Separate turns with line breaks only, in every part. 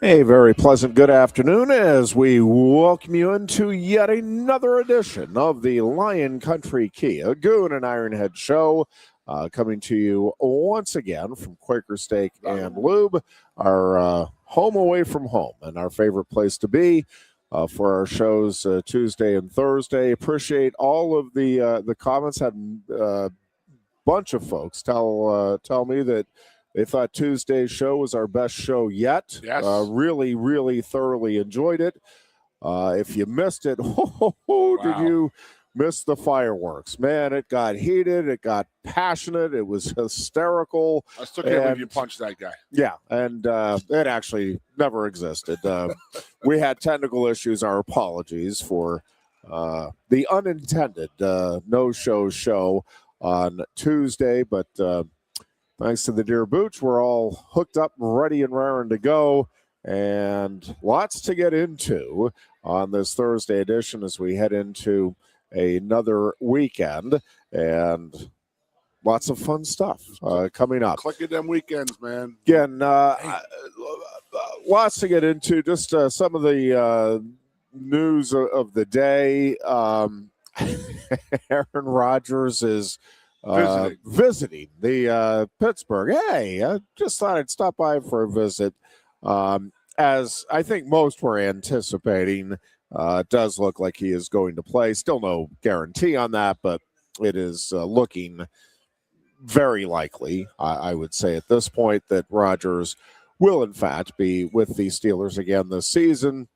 A very pleasant good afternoon as we welcome you into yet another edition of the Lion Country Kia Goon and Ironhead Show, coming to you once again from Quaker Steak and Lube, our home away from home and our favorite place to be for our shows Tuesday and Thursday. Appreciate all of the comments. Had a bunch of folks tell me that they thought Tuesday's show was our best show yet.
Yes.
Really, really thoroughly enjoyed it. If you missed it,
Wow.
did you miss the fireworks? Man, it got heated. It got passionate. It was hysterical.
I still can't believe you punched that guy.
Yeah, and it actually never existed. We had technical issues. Our apologies for the unintended no-show show on Tuesday, but thanks to the Deer Booch, we're all hooked up, ready and raring to go, and lots to get into on this Thursday edition as we head into another weekend, and lots of fun stuff coming up.
Click at them weekends, man.
Again, lots to get into. Just some of the news of the day. Aaron Rodgers is visiting the Pittsburgh. Hey, I just thought I'd stop by for a visit. As I think most were anticipating, it does look like he is going to play. Still no guarantee on that, but it is looking very likely, I would say at this point, that Rodgers will in fact be with the Steelers again this season.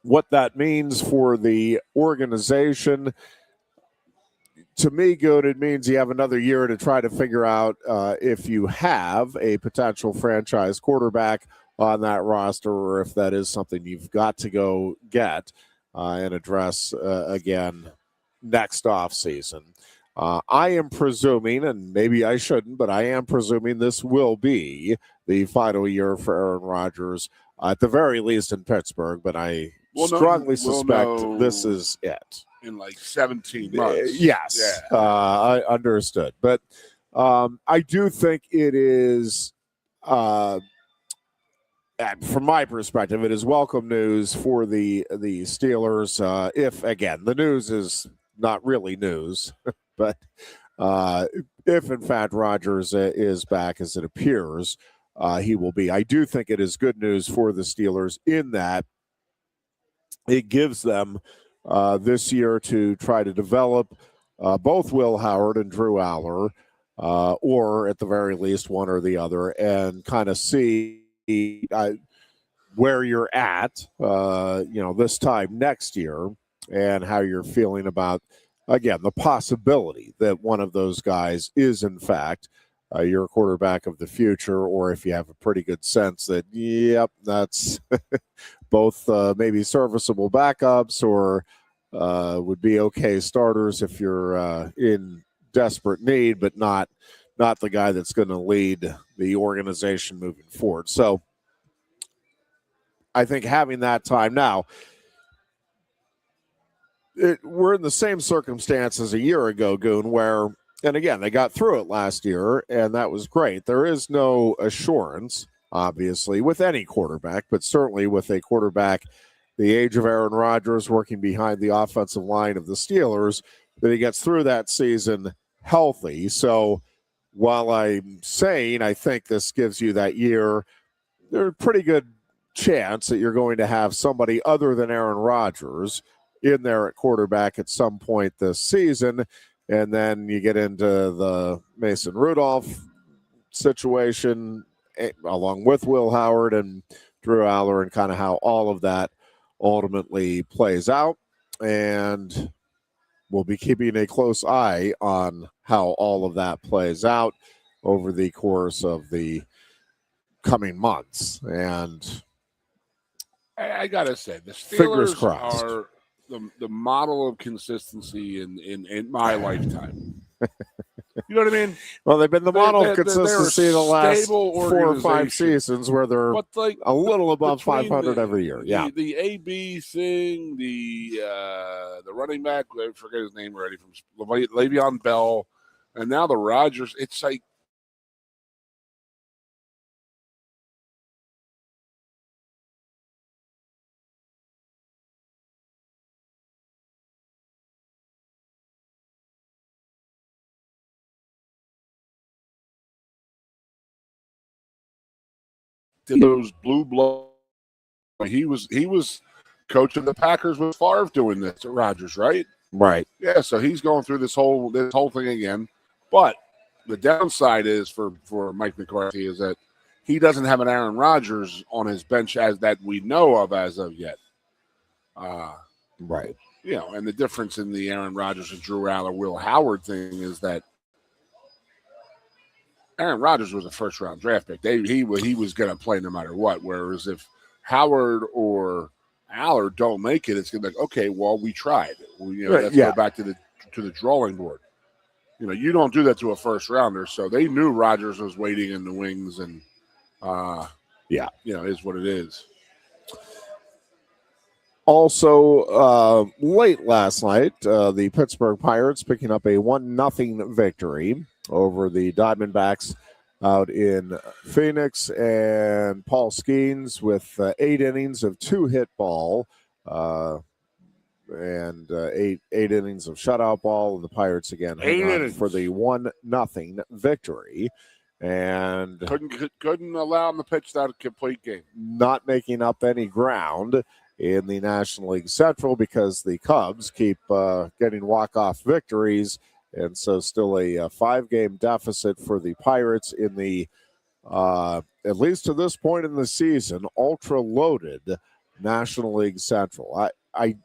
What that means for the organization, to me, good. It means you have another year to try to figure out if you have a potential franchise quarterback on that roster, or if that is something you've got to go get and address again next offseason. I am presuming, and maybe I shouldn't, but I am presuming this will be the final year for Aaron Rodgers, at the very least in Pittsburgh, but I strongly suspect this is it.
In like 17 months.
Yes, yeah. I understood. But I do think it is, from my perspective, it is welcome news for the Steelers. If, again, the news is not really news, but if, in fact, Rodgers is back, as it appears he will be, I do think it is good news for the Steelers in that it gives them this year to try to develop both Will Howard and Drew Aller, or at the very least one or the other, and kind of see where you're at, this time next year, and how you're feeling about, again, the possibility that one of those guys is, in fact, your quarterback of the future, or if you have a pretty good sense that, yep, that's both maybe serviceable backups or would be okay starters if you're in desperate need, but not the guy that's going to lead the organization moving forward. So I think having that time now, we're in the same circumstances a year ago, Goon, where, and again, they got through it last year, and that was great. There is no assurance, obviously, with any quarterback, but certainly with a quarterback the age of Aaron Rodgers working behind the offensive line of the Steelers, that he gets through that season healthy. So while I'm saying I think this gives you that year, there's a pretty good chance that you're going to have somebody other than Aaron Rodgers in there at quarterback at some point this season. And then you get into the Mason Rudolph situation along with Will Howard and Drew Aller, and kind of how all of that ultimately plays out. And we'll be keeping a close eye on how all of that plays out over the course of the coming months. And
I gotta say, the Steelers are the model of consistency in my lifetime. You know what I mean?
Well, they've been the model of consistency in the last 4 or 5 seasons, where they're a little above 500 every year. Yeah,
the AB thing, the running back, I forget his name already, from Le'Veon Bell, and now the Rodgers. It's like did those blue blood. He was coach of the Packers with Favre doing this at Rodgers, right?
Right.
Yeah, so he's going through this whole thing again. But the downside is for Mike McCarthy is that he doesn't have an Aaron Rodgers on his bench as that we know of as of yet.
Right.
You know, and the difference in the Aaron Rodgers and Drew Aller, Will Howard thing is that Aaron Rodgers was a first-round draft pick. He was going to play no matter what. Whereas if Howard or Aller don't make it, it's going to be like, okay, well, we tried. Let's go back to the drawing board. You know, you don't do that to a first-rounder. So they knew Rodgers was waiting in the wings, and is what it is.
Also, late last night, the Pittsburgh Pirates picking up a 1-0 victory over the Diamondbacks out in Phoenix, and Paul Skeens with 8 innings of 2-hit ball and 8 innings of shutout ball, and the Pirates again for the 1-0 victory. And
couldn't allow him to pitch that complete game.
Not making up any ground in the National League Central because the Cubs keep getting walk-off victories, and so still a 5-game deficit for the Pirates in the, at least to this point in the season, ultra-loaded National League Central. I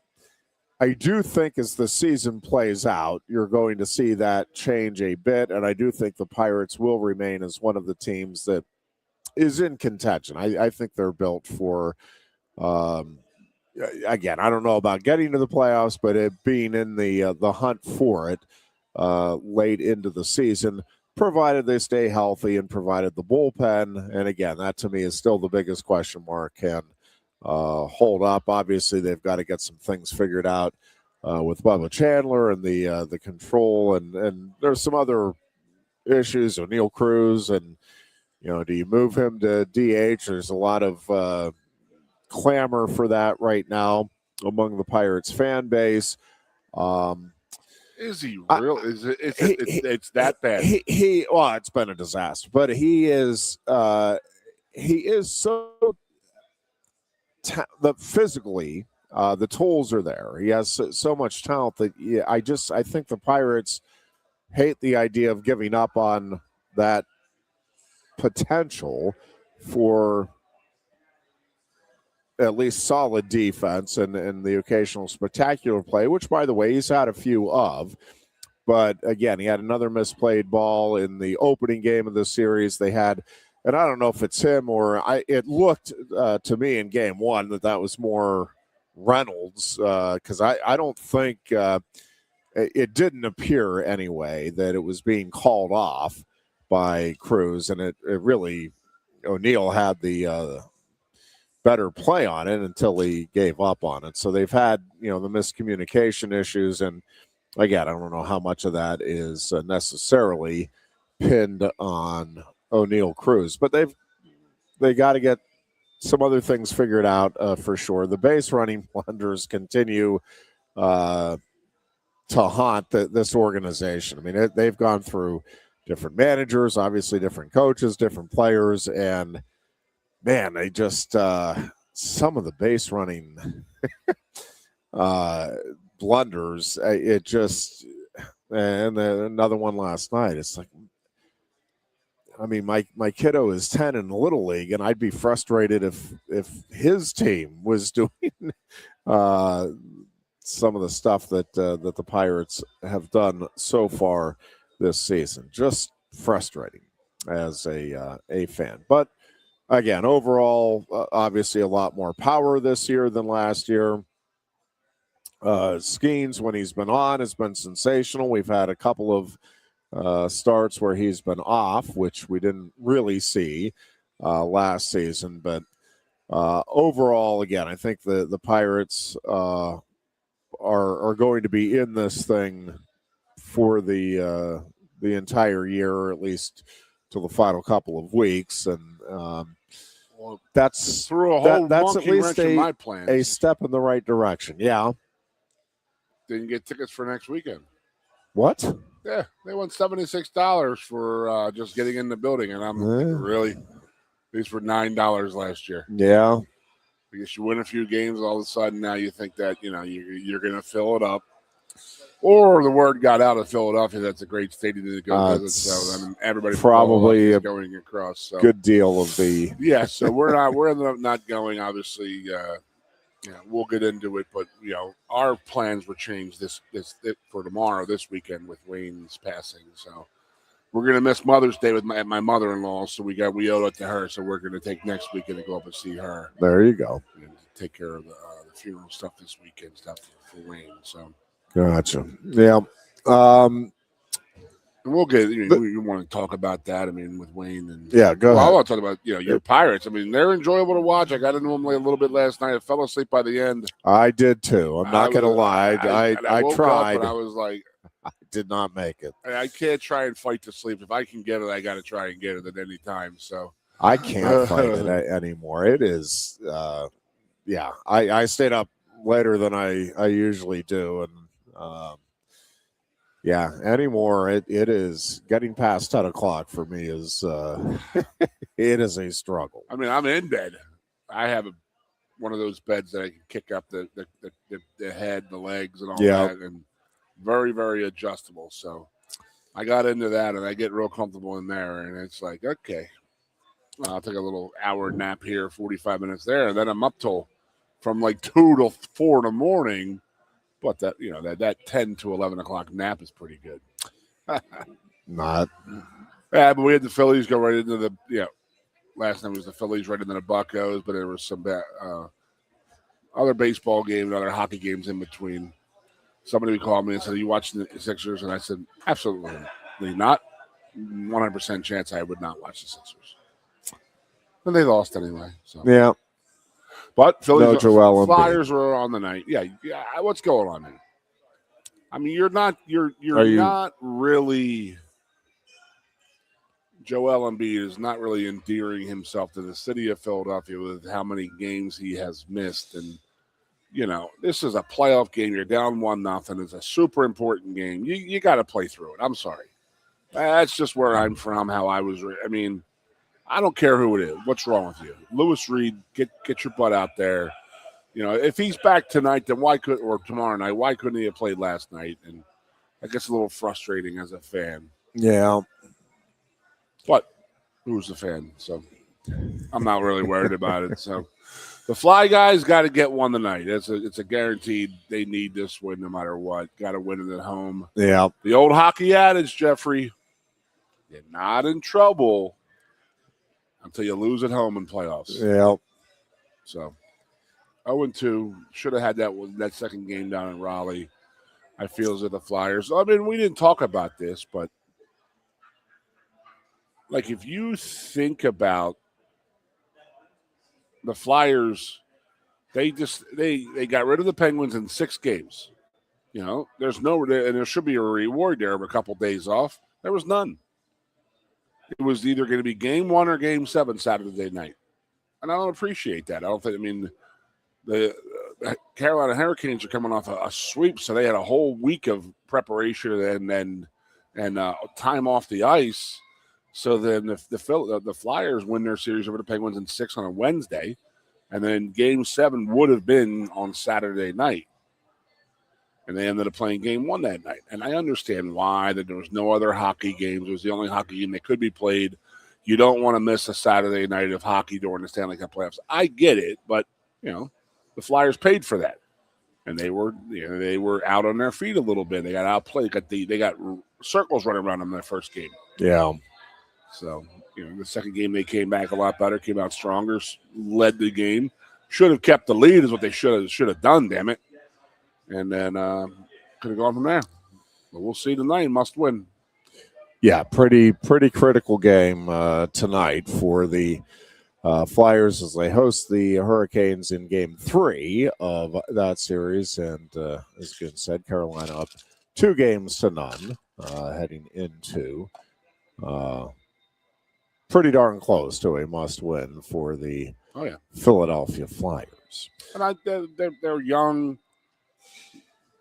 do think as the season plays out, you're going to see that change a bit, and I do think the Pirates will remain as one of the teams that is in contention. I think they're built for again, I don't know about getting to the playoffs, but it being in the hunt for it late into the season, provided they stay healthy and provided the bullpen. And again, that to me is still the biggest question mark. Can hold up. Obviously, they've got to get some things figured out with Bubba Chandler and the control, and there's some other issues. O'Neal Cruz, and do you move him to DH? There's a lot of clamor for that right now among the Pirates fan base.
Is he real? It's that bad?
Well, it's been a disaster, but he is so physically the tools are there. He has so much talent that I think the Pirates hate the idea of giving up on that potential for at least solid defense and the occasional spectacular play, which, by the way, he's had a few of. But, again, he had another misplayed ball in the opening game of the series. They had, and I don't know if it's him or it looked to me in game one that was more Reynolds, because I don't think it didn't appear anyway that it was being called off by Cruz, and it really O'Neal had the better play on it until he gave up on it. So they've had, the miscommunication issues. And again, I don't know how much of that is necessarily pinned on O'Neal Cruz, but they got to get some other things figured out for sure. The base running blunders continue to haunt this organization. I mean, they've gone through different managers, obviously different coaches, different players, and man, they just some of the base running blunders. It just, and another one last night. It's like, I mean, my kiddo is 10 in the Little League, and I'd be frustrated if his team was doing some of the stuff that the Pirates have done so far this season. Just frustrating as a fan, but. Again, overall, obviously a lot more power this year than last year. Skeens, when he's been on, has been sensational. We've had a couple of starts where he's been off, which we didn't really see last season. But overall, again, I think the Pirates are going to be in this thing for the entire year, or at least till the final couple of weeks, and that's
through a whole
that's at least
a
step in the right direction. Yeah.
Didn't get tickets for next weekend.
What?
Yeah, they won $76 for just getting in the building, and I'm really. These were $9 last year.
Yeah.
Because you win a few games, all of a sudden now you think that, you're going to fill it up. Or the word got out of Philadelphia that's a great stadium to go visit. So everybody
probably
is going across. So.
Good deal of the
so we're ended up not going. Obviously, we'll get into it, but our plans were changed this for tomorrow, this weekend with Wayne's passing. So we're gonna miss Mother's Day with my mother-in-law. So we owe it to her. So we're gonna take next weekend to go up and see her.
There you go.
And take care of the funeral stuff this weekend, stuff for Wayne. So.
Gotcha. Yeah.
We'll get. We want to talk about that. I mean, with Wayne and
go ahead.
I want to talk about your Pirates. I mean, they're enjoyable to watch. I got into them a little bit last night. I fell asleep by the end.
I did too. I'm not going to lie. I tried.
Up and I was like,
I did not make it.
I can't try and fight to sleep. If I can get it, I got to try and get it at any time. So
I can't fight it anymore. It is. I stayed up later than I usually do, and. Anymore. It is getting past 10 o'clock for me is it is a struggle.
I mean, I'm in bed. I have one of those beds that I can kick up the head, the legs, and all that, and very, very adjustable. So I got into that, and I get real comfortable in there, and it's like, okay, I'll take a little hour nap here, 45 minutes there, and then I'm up till from like 2 to 4 in the morning. But that 10 to 11 o'clock nap is pretty good.
Not.
Yeah, but we had the Phillies go right into the last night was the Phillies right into the Buccos, but there was some other baseball games, other hockey games in between. Somebody called me and said, "Are you watching the Sixers?" And I said, "Absolutely not. 100% chance I would not watch the Sixers." And they lost anyway. So
yeah.
But Phillies, Flyers were on the night. Yeah. What's going on there? I mean, you're not really. Joel Embiid is not really endearing himself to the city of Philadelphia with how many games he has missed, and this is a playoff game. You're down 1-0. It's a super important game. You got to play through it. I'm sorry. That's just where I'm from. How I was. I mean. I don't care who it is. What's wrong with you? Lewis Reed, get your butt out there. If he's back tonight, then or tomorrow night, why couldn't he have played last night? And I guess a little frustrating as a fan.
Yeah.
But who's the fan? So I'm not really worried about it. So the Fly guys got to get one tonight. It's a guaranteed. They need this win no matter what. Got to win it at home.
Yeah.
The old hockey adage, Jeffrey, you're not in trouble until you lose at home in playoffs.
Yeah.
So 0-2. Should have had that second game down in Raleigh. I feel as if the Flyers. I mean, we didn't talk about this, but like if you think about the Flyers, they got rid of the Penguins in 6 games. There's and there should be a reward there of a couple days off. There was none. It was either going to be game 1 or game 7 Saturday night. And I don't appreciate that. The Carolina Hurricanes are coming off a sweep, so they had a whole week of preparation and time off the ice. So then the Flyers win their series over the Penguins in 6 on a Wednesday, and then game 7 would have been on Saturday night. And they ended up playing game 1 that night. And I understand why, that there was no other hockey games. It was the only hockey game that could be played. You don't want to miss a Saturday night of hockey during the Stanley Cup playoffs. I get it, but, the Flyers paid for that. And they were out on their feet a little bit. They got outplayed. They got circles running around them in their first game.
Yeah.
So, the second game they came back a lot better, came out stronger, led the game. Should have kept the lead is what they should have done, damn it. And then could have gone from there. But we'll see tonight. Must win.
Yeah, pretty critical game tonight for the Flyers as they host the Hurricanes in Game 3 of that series. And as Goon said, Carolina up 2-0 heading into pretty darn close to a must-win for the Philadelphia Flyers.
And they're young.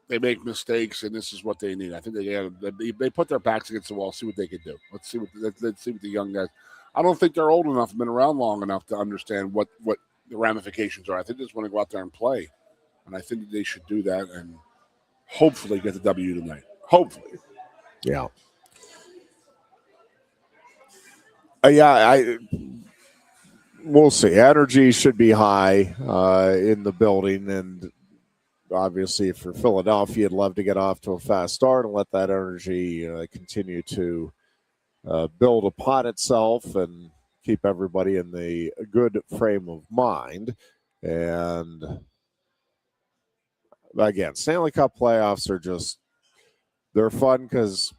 They make mistakes, and this is what they need. I think they put their backs against the wall, see what they can do. Let's see what the young guys. I don't think they're old enough, been around long enough to understand what the ramifications are. I think they just want to go out there and play, and I think they should do that and hopefully get the W tonight. Hopefully,
yeah. We'll see. Energy should be high in the building, and obviously, if you're Philadelphia, you'd love to get off to a fast start and let that energy continue to build upon itself and keep everybody in the good frame of mind. And again, Stanley Cup playoffs are they're fun because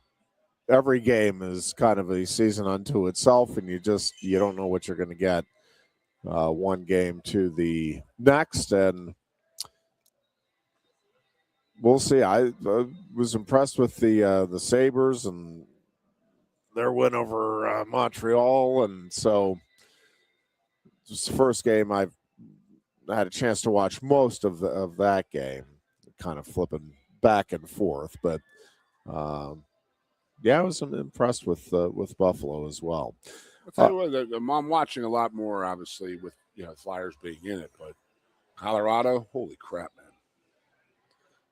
every game is kind of a season unto itself, and you don't know what you're going to get one game to the next. And we'll see. I was impressed with the Sabres and their win over Montreal, and so it's the first game I've had a chance to watch most of that game, kind of flipping back and forth. But I was impressed with Buffalo as well.
I'll tell you what, I'm watching a lot more, obviously, with Flyers being in it, but Colorado, holy crap, man!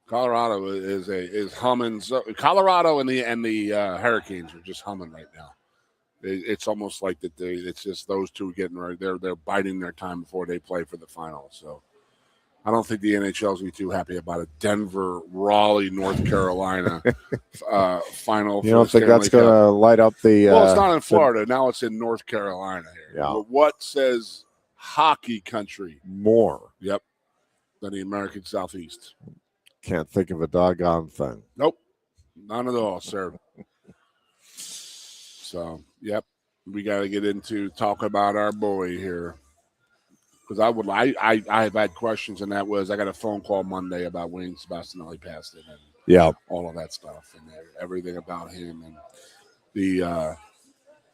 Colorado is humming. Colorado and the Hurricanes are just humming right now. It's almost like that. It's just those two getting right. They're biding their time before they play for the final. So I don't think the NHL is going to be too happy about a Denver, Raleigh, North Carolina final.
You don't think that's going to light up the?
Well, it's not in Florida now. It's in North Carolina here.
Yeah.
But what says hockey country
more?
Yep, than the American Southeast.
Can't think of a doggone thing.
Nope, none at all, sir. So, yep, we got to get into talk about our boy here, because I have had questions, and that was I got a phone call Monday about Wayne Sebastianelli passed it, and all of that stuff, and everything about him, and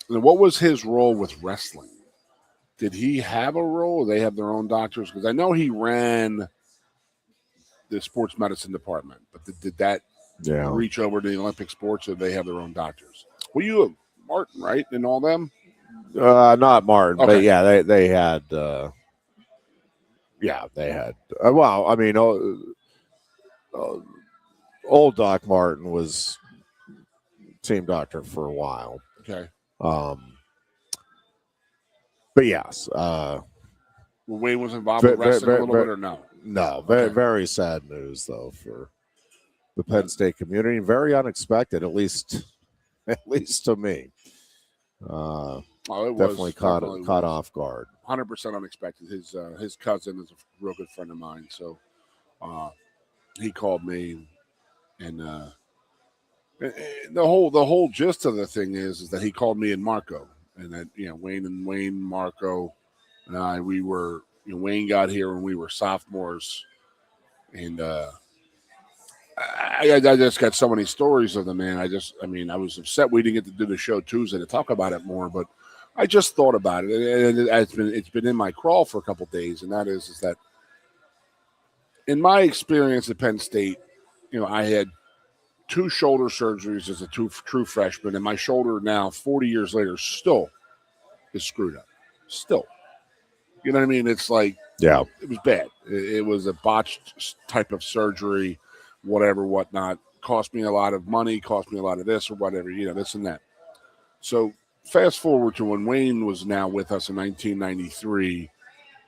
what was his role with wrestling? Did he have a role? Or they have their own doctors? Because I know he ran the sports medicine department, but did that reach over to the Olympic sports, or they have their own doctors? Well, you have Martin, right, and all them?
Not Martin,
okay.
But they had. They had. Well, I mean, old Doc Martin was team doctor for a while.
Okay.
But yes.
Wayne was involved with wrestling a little bit, or no?
No, very sad news though for the Penn State community. Very unexpected, at least to me.
It was
definitely caught off guard.
100% unexpected. His cousin is a real good friend of mine, so he called me, and the whole gist of the thing is that he called me and Marco, and that Wayne, Marco, and I, we were. Wayne got here when we were sophomores, and I just got so many stories of the man. I was upset we didn't get to do the show Tuesday to talk about it more, but I just thought about it, and it's been in my crawl for a couple of days, and that is that in my experience at Penn State, I had 2 shoulder surgeries as a true freshman, and my shoulder now, 40 years later, still is screwed up. Still. You know what I mean? It's like, it was bad. It was a botched type of surgery, whatnot. Cost me a lot of money, cost me a lot of this or whatever, this and that. So fast forward to when Wayne was now with us in 1993.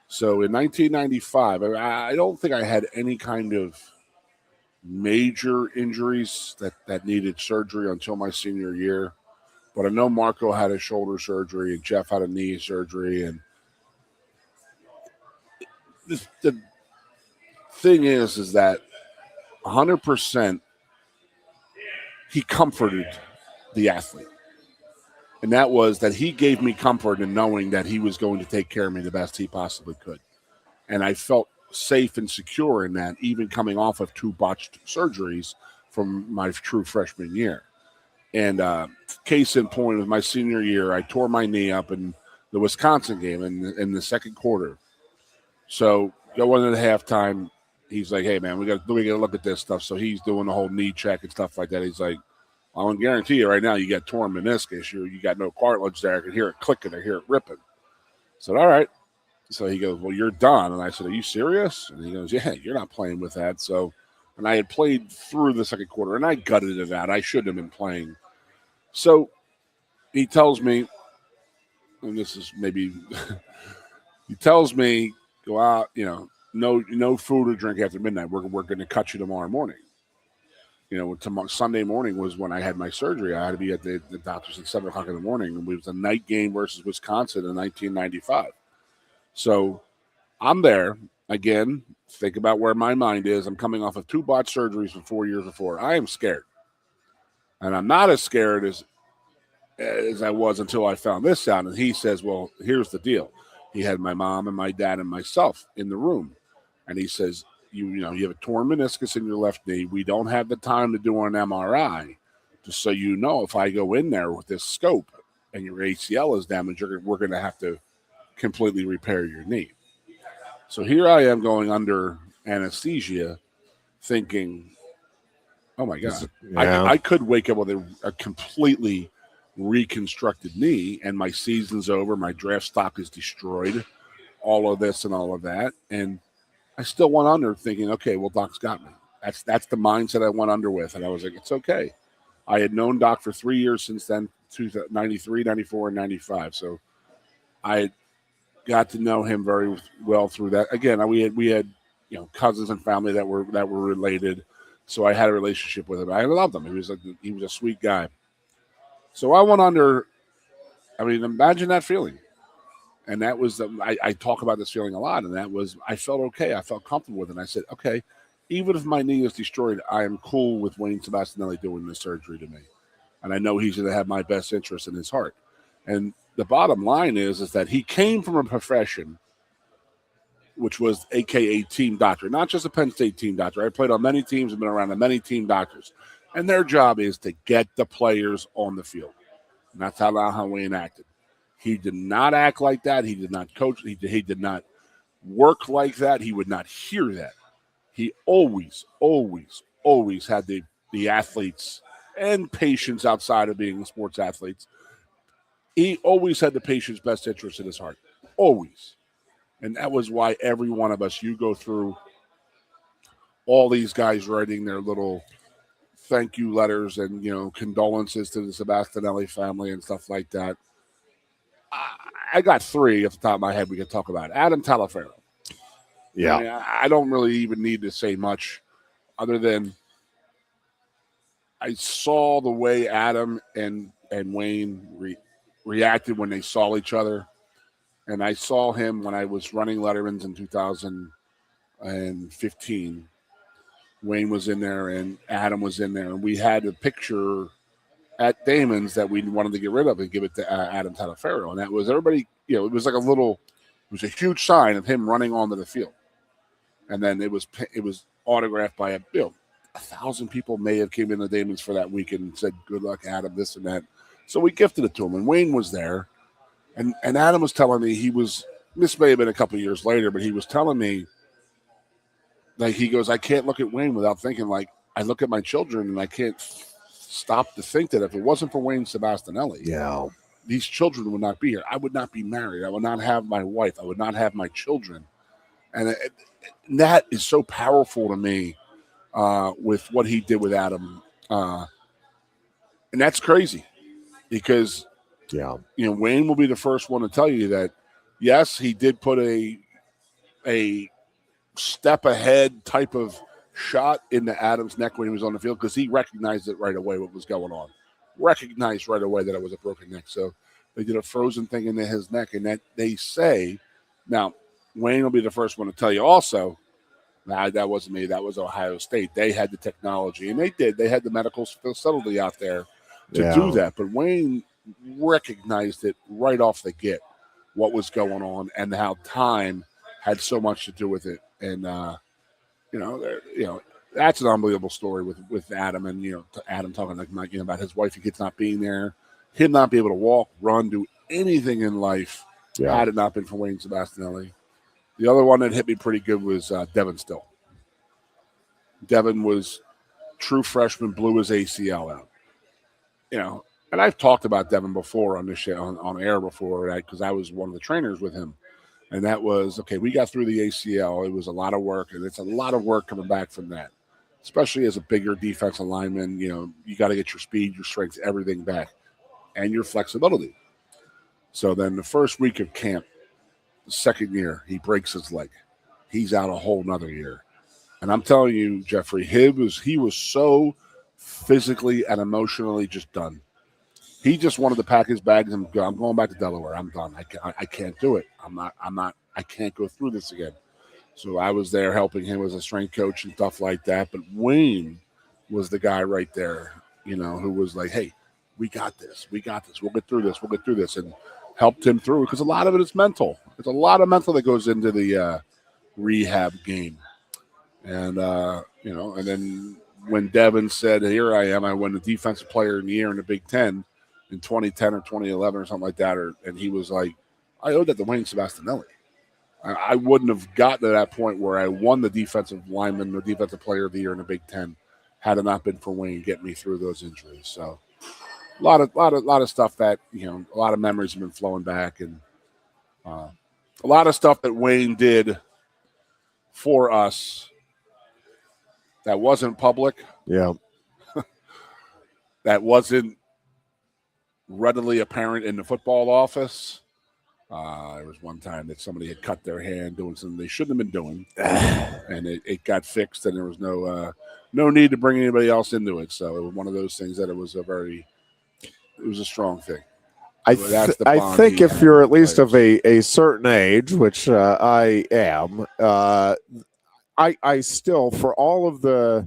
So in 1995, I don't think I had any kind of major injuries that needed surgery until my senior year. But I know Marco had a shoulder surgery and Jeff had a knee surgery, and the thing is that 100% he comforted the athlete. And that was that he gave me comfort in knowing that he was going to take care of me the best he possibly could. And I felt safe and secure in that, even coming off of 2 botched surgeries from my true freshman year. And case in point, with my senior year, I tore my knee up in the Wisconsin game in the second quarter. So going into halftime, he's like, "Hey man, we got to look at this stuff." So he's doing the whole knee check and stuff like that. He's like, I can guarantee you right now, you got torn meniscus. You got no cartilage there. I can hear it clicking. I hear it ripping. I said, all right. So he goes, well, you're done. And I said, are you serious? And he goes, yeah, you're not playing with that. So, and I had played through the second quarter, and I gutted it out. I shouldn't have been playing. So he tells me, and this is maybe, he tells me, go out, no food or drink after midnight. We're going to cut you tomorrow morning. Sunday morning was when I had my surgery. I had to be at the doctor's at 7 o'clock in the morning. And it was a night game versus Wisconsin in 1995. So I'm there. Again, think about where my mind is. I'm coming off of 2 botched surgeries from 4 years before. I am scared. And I'm not as scared as I was until I found this out. And he says, well, here's the deal. He had my mom and my dad and myself in the room. And he says, you have a torn meniscus in your left knee. We don't have the time to do an MRI. Just so you know, if I go in there with this scope and your ACL is damaged, we're going to have to completely repair your knee. So here I am going under anesthesia thinking, oh, my God, yeah. I could wake up with a completely reconstructed knee and my season's over. My draft stock is destroyed, all of this and all of that. And I still went under thinking, okay, well, Doc's got me. That's the mindset I went under with. And I was like, it's okay. I had known Doc for 3 years since then, 93, 94, and 95. So I got to know him very well through that. Again, we had cousins and family that were related. So I had a relationship with him. I loved him. He was a sweet guy. So I went under. I mean, imagine that feeling. And that was, I talk about this feeling a lot, and that was, I felt okay. I felt comfortable with it. And I said, okay, even if my knee is destroyed, I am cool with Wayne Sebastianelli doing this surgery to me. And I know he's going to have my best interest in his heart. And the bottom line is that he came from a profession, which was AKA team doctor, not just a Penn State team doctor. I played on many teams and been around many team doctors. And their job is to get the players on the field. And that's how Wayne acted. He did not act like that. He did not coach. He did not work like that. He would not hear that. He always, always, always had the athletes and patients outside of being sports athletes. He always had the patient's best interest in his heart. Always. And that was why every one of us, you go through all these guys writing their little thank you letters and, condolences to the Sebastianelli family and stuff like that. I got 3 off the top of my head we could talk about. Adam Talaferro.
Yeah.
I mean, I don't really even need to say much other than I saw the way Adam and Wayne reacted when they saw each other. And I saw him when I was running Letterman's in 2015. Wayne was in there and Adam was in there. And we had a picture at Damon's that we wanted to get rid of and give it to Adam Talaferro. And that was everybody, it was like it was a huge sign of him running onto the field. And then it was autographed by 1,000 people may have came into Damon's for that weekend and said, good luck, Adam, this and that. So we gifted it to him. And Wayne was there. And Adam was telling me this may have been a couple of years later, but he was telling me, like, he goes, I can't look at Wayne without thinking, like, I look at my children and I can't stop to think that if it wasn't for Wayne Sebastianelli, these children would not be here. I would not be married. I would not have my wife. I would not have my children. And that is so powerful to me with what he did with Adam. And that's crazy because, Wayne will be the first one to tell you that, yes, he did put a step ahead type of shot into Adam's neck when he was on the field because he recognized it right away what was going on. Recognized right away that it was a broken neck. So they did a frozen thing into his neck, and that they say, now Wayne will be the first one to tell you also, that wasn't me, that was Ohio State. They had the technology, and they did. They had the medical facility out there to do that. But Wayne recognized it right off the get, what was going on and how time had so much to do with it. And, that's an unbelievable story with Adam and, Adam talking about his wife and kids not being there, him not be able to walk, run, do anything in life had it not been for Wayne Sebastianelli. The other one that hit me pretty good was Devin Still. Devin was true freshman, blew his ACL out. and I've talked about Devin before on this show, on air before, because I was one of the trainers with him. And that was, okay, we got through the ACL. It was a lot of work, and it's a lot of work coming back from that, especially as a bigger defensive lineman. You got to get your speed, your strength, everything back, and your flexibility. So then the first week of camp, the second year, he breaks his leg. He's out a whole nother year. And I'm telling you, Jeffrey, he was so physically and emotionally just done. He just wanted to pack his bags and go, I'm going back to Delaware. I'm done. I can't do it. I can't go through this again. So I was there helping him as a strength coach and stuff like that. But Wayne was the guy right there, who was like, hey, we got this. We'll get through this. And helped him through, because a lot of it is mental. There's a lot of mental that goes into the rehab game. And, and then when Devin said, here I am, I won the Defensive Player of the Year in the Big Ten in 2010 or 2011 or something like that. And he was like, I owed that to Wayne Sebastianelli. I wouldn't have gotten to that point where I won the Defensive Lineman or Defensive Player of the Year in the Big Ten had it not been for Wayne getting me through those injuries. So a lot of stuff that, a lot of memories have been flowing back, and a lot of stuff that Wayne did for us that wasn't public.
Yeah.
That wasn't readily apparent in the football office. There was one time that somebody had cut their hand doing something they shouldn't have been doing, and it got fixed, and there was no need to bring anybody else into it. So it was one of those things that it was a strong thing.
I think if you're at least of a certain age, which I am, I still, for all of the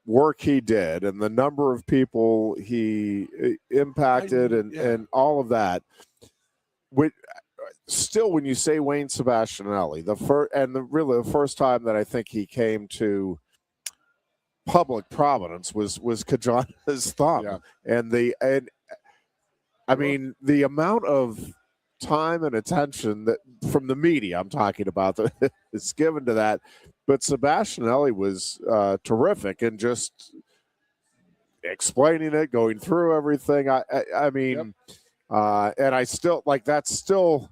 work he did and the number of people he impacted and all of that, still, when you say Wayne Sebastianelli, the first time that I think he came to public prominence was Kajana's thumb, and I mean the amount of time and attention that from the media I'm talking about that is given to that, but Sebastianelli was terrific and just explaining it, going through everything. I mean. And I still that's still,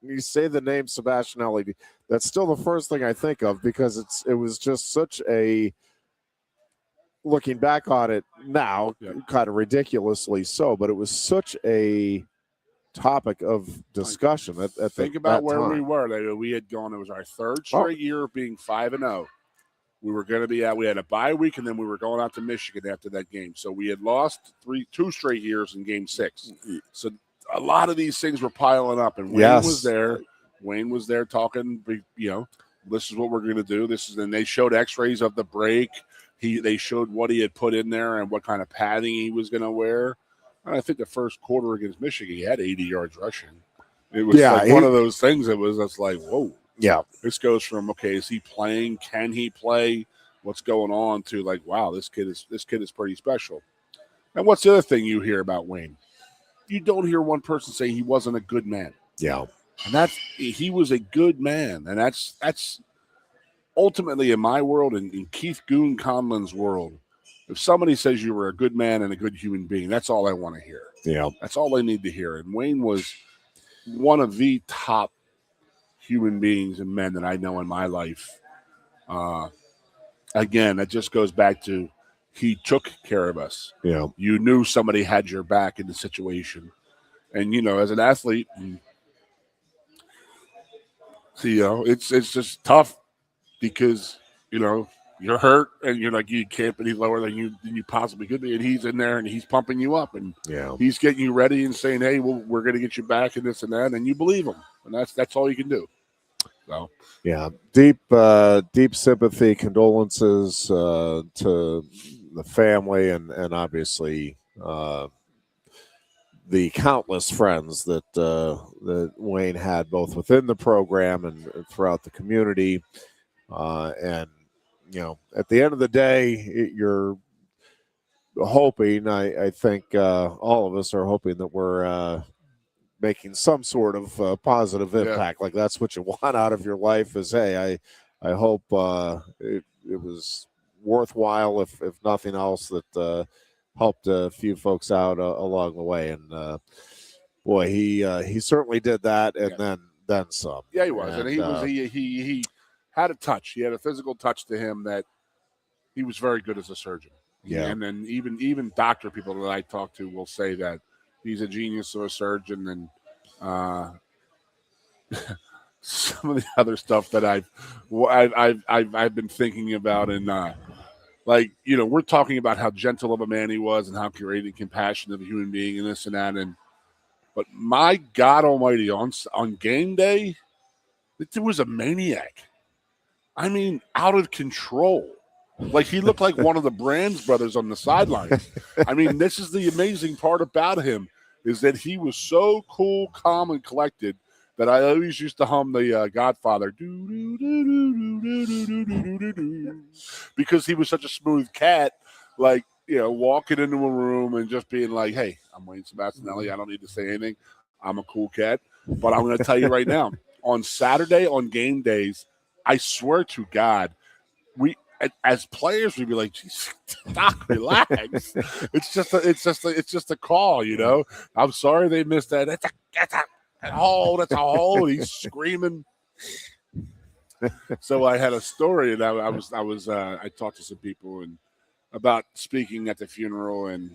you say the name Sebastianelli, that's still the first thing I think of, because it was just such a, looking back on it now, kind of ridiculously so, but it was such a topic of discussion.
Think about where we were. We had gone, it was our third straight year of being 5-0. We were going to be we had a bye week, and then we were going out to Michigan after that game. So we had lost 2 straight years in game 6. So a lot of these things were piling up, and Wayne was there. Wayne was there talking, this is what we're going to do. And they showed x-rays of the break. They showed what he had put in there and what kind of padding he was going to wear. And I think the first quarter against Michigan, he had 80 yards rushing. It was one of those things that was just like, whoa.
Yeah.
This goes from, okay, is he playing? Can he play? What's going on? To like, wow, this kid is pretty special. And what's the other thing you hear about Wayne? You don't hear one person say he wasn't a good man.
Yeah.
And he was a good man. And that's ultimately in my world and in Keith Goon Conlin's world. If somebody says you were a good man and a good human being, that's all I want to hear.
Yeah.
That's all I need to hear. And Wayne was one of the top human beings and men that I know in my life. Again, that just goes back to he took care of us.
Yeah.
You knew somebody had your back in the situation. And, as an athlete, it's just tough because, you're hurt and you're like, you can't be any lower than you possibly could be. And he's in there and he's pumping you up and he's getting you ready and saying, hey, well, we're going to get you back and this and that. And you believe him. And that's all you can do. So,
yeah, deep sympathy, condolences to the family and obviously the countless friends that Wayne had both within the program and throughout the community. And, at the end of the day, you're hoping, I think all of us are hoping that we're making some sort of positive impact. Like that's what you want out of your life is, hey, I hope it was worthwhile, if nothing else, that helped a few folks out along the way, and boy, he certainly did that, and then some.
Yeah, he was, and he had a touch. He had a physical touch to him that he was very good as a surgeon.
Yeah,
and then even doctor people that I talk to will say that he's a genius of a surgeon, and some of the other stuff that I've been thinking about, and we're talking about how gentle of a man he was and how great and compassionate of a human being and this and that, but my God Almighty, on game day, it was a maniac. I mean, out of control. Like, he looked like one of the Brands brothers on the sidelines. I mean, this is the amazing part about him, is that he was so cool, calm, and collected that I always used to hum the Godfather, because he was such a smooth cat, like, walking into a room and just being like, hey, I'm Wayne Sebastianelli. I don't need to say anything. I'm a cool cat. But I'm going to tell you right now, on Saturday, on game days, I swear to God, as players, we'd be like, "Geez, Doc, relax. It's just a call, I'm sorry they missed that. That's a hole. He's screaming." So I had a story, and I talked to some people and about speaking at the funeral, and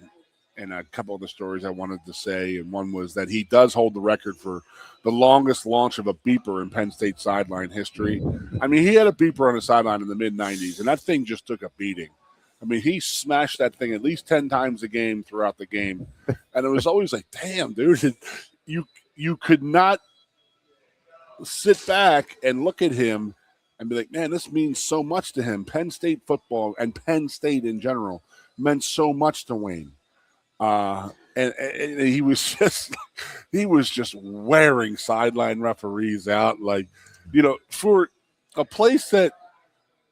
a couple of the stories I wanted to say, and one was that he does hold the record for the longest launch of a beeper in Penn State sideline history. I mean, he had a beeper on the sideline in the mid-'90s, and that thing just took a beating. I mean, he smashed that thing at least 10 times a game throughout the game, and it was always like, damn, dude, you could not sit back and look at him and be like, man, this means so much to him. Penn State football and Penn State in general meant so much to Wayne. And he was just wearing sideline referees out, like, for a place that,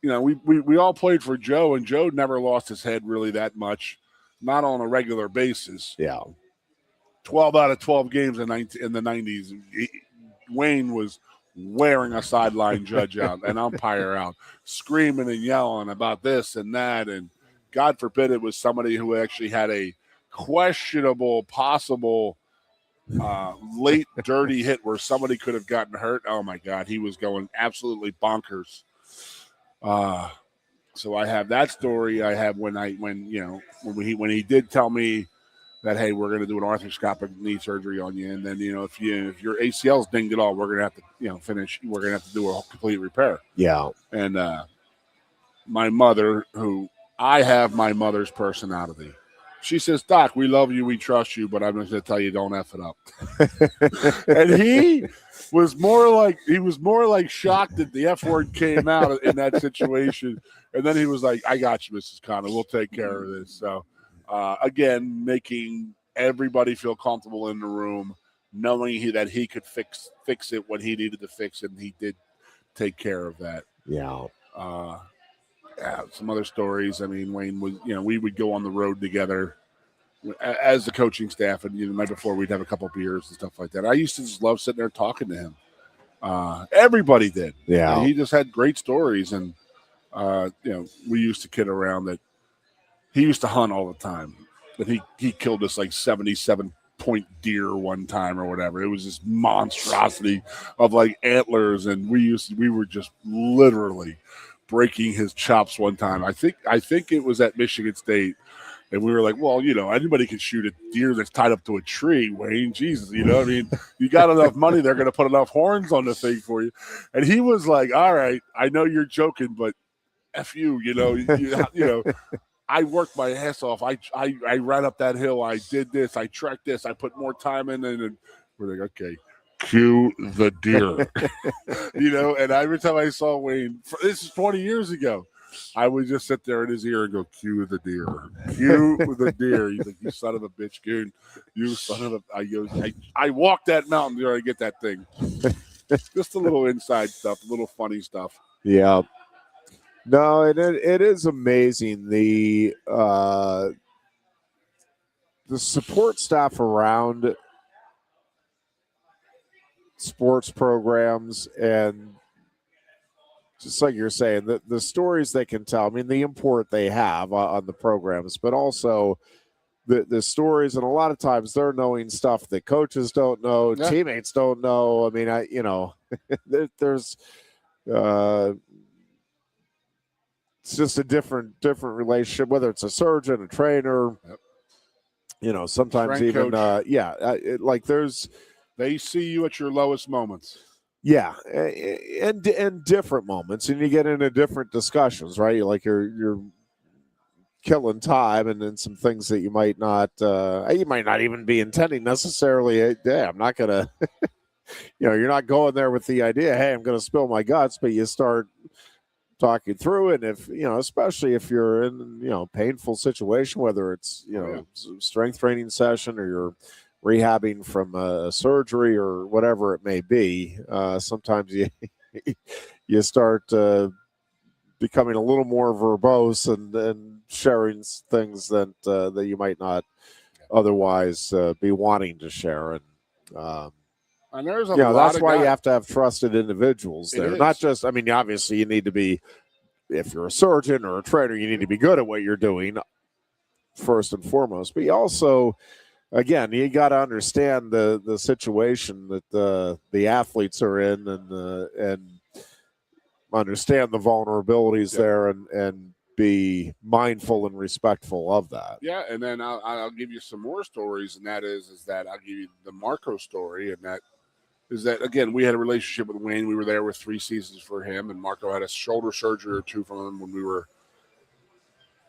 we all played for Joe, and Joe never lost his head really that much, not on a regular basis.
Yeah.
12 out of 12 games in the 90s, Wayne was wearing a sideline judge out, an umpire out, screaming and yelling about this and that, and God forbid it was somebody who actually had a questionable, possible late dirty hit where somebody could have gotten hurt. Oh my God, he was going absolutely bonkers. So I have that story. I have when he did tell me that, hey, we're going to do an arthroscopic knee surgery on you, and then if your ACL's dinged at all, we're going to have to finish. We're going to have to do a complete repair.
Yeah.
And my mother, who I have my mother's personality. She says, Doc, we love you, we trust you, but I'm just going to tell you, don't F it up. And he was more like shocked that the F word came out in that situation. And then he was like, I got you, Mrs. Connor. We'll take care of this. So, again, making everybody feel comfortable in the room, knowing that he could fix it when he needed to fix it, and he did take care of that.
Yeah.
Some other stories. I mean, Wayne was, we would go on the road together as the coaching staff, and the night before we'd have a couple beers and stuff like that. I used to just love sitting there talking to him. Everybody did.
Yeah.
He just had great stories, and we used to kid around that he used to hunt all the time. That he killed this like 77-point deer one time or whatever. It was this monstrosity of like antlers, and we were just literally breaking his chops one time. I think it was at Michigan State, and we were like, well, anybody can shoot a deer that's tied up to a tree, Wayne. Jesus, I mean, you got enough money, they're going to put enough horns on the thing for you. And he was like, all right, I know you're joking, but F you, I worked my ass off. I ran up that hill. I did this. I trekked this. I put more time in, and we're like, okay, cue the deer. And every time I saw Wayne, this is 20 years ago, I would just sit there in his ear and go, cue the deer. Cue the deer. He's like, you son of a bitch, Goon. You son of a... I walked that mountain to get that thing. Just a little inside stuff, a little funny stuff.
Yeah. No, and it is amazing the support staff around sports programs, and just like you're saying, the stories they can tell. I mean, the import they have on the programs, but also the stories, and a lot of times they're knowing stuff that coaches don't know, teammates don't know. I mean, there's it's just a different relationship, whether it's a surgeon, a trainer, sometimes
Strength
even
coach. They see you at your lowest moments.
Yeah, and different moments, and you get into different discussions, right? You're killing time, and then some things that you might not even be intending necessarily. Yeah, I'm not gonna, you're not going there with the idea, hey, I'm gonna spill my guts, but you start talking through it. And if especially if you're in painful situation, whether it's strength training session or you're rehabbing from a surgery or whatever it may be, sometimes you start becoming a little more verbose and sharing things that you might not otherwise be wanting to share.
And there's a lot
that's
of
why
guys.
you have to have trusted individuals there. Not just, obviously you need to be, if you're a surgeon or a trainer, you need to be good at what you're doing first and foremost. But you also, again, you got to understand the situation that the athletes are in, and understand the vulnerabilities there, and be mindful and respectful of that.
Yeah, and then I'll give you some more stories, and that is that I'll give you the Marco story, and that is that, again, we had a relationship with Wayne. We were there with 3 seasons for him, and Marco had a shoulder surgery or 2 from him when we were,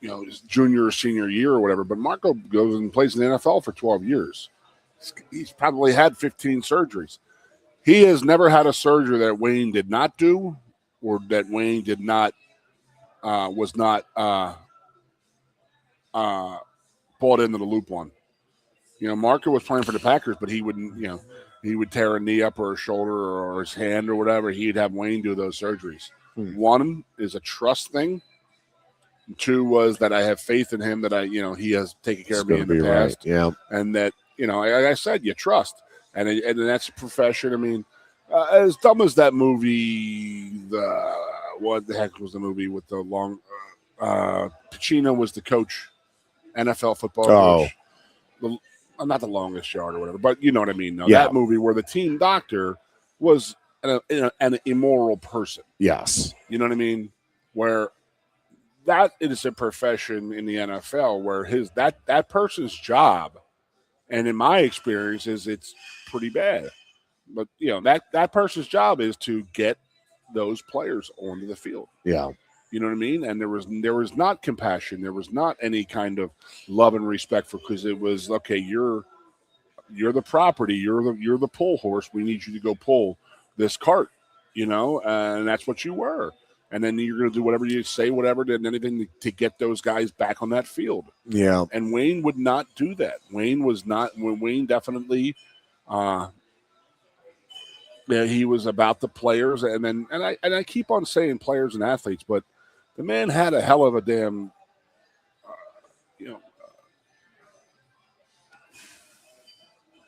his junior or senior year or whatever. But Marco goes and plays in the NFL for 12 years. He's probably had 15 surgeries. He has never had a surgery that Wayne did not do, or that Wayne did not was not bought into the loop on. Marco was playing for the Packers, but he wouldn't, he would tear a knee up or a shoulder or his hand or whatever. He'd have Wayne do those surgeries. 1 is a trust thing. 2 was that I have faith in him, that he has taken care of me in the past.
Right. Yeah.
And that, like I said, you trust. And that's a profession. I mean, as dumb as that movie, what the heck was the movie with the long Pacino was the coach, NFL football coach. Not the longest yard or whatever, but you know what I mean. No, that movie where the team doctor was an immoral person.
Yes.
You know what I mean? Where that is a profession in the NFL where that person's job, and in my experience, it's pretty bad. But that person's job is to get those players onto the field.
Yeah.
You know what I mean? And there was not compassion. There was not any kind of love and respect because it was, okay, you're the property. You're the pull horse. We need you to go pull this cart, and that's what you were. And then you're going to do whatever you say, whatever, and anything to get those guys back on that field.
Yeah.
And Wayne would not do that. Wayne definitely, he was about the players. And I keep on saying players and athletes, but the man had a hell of a damn,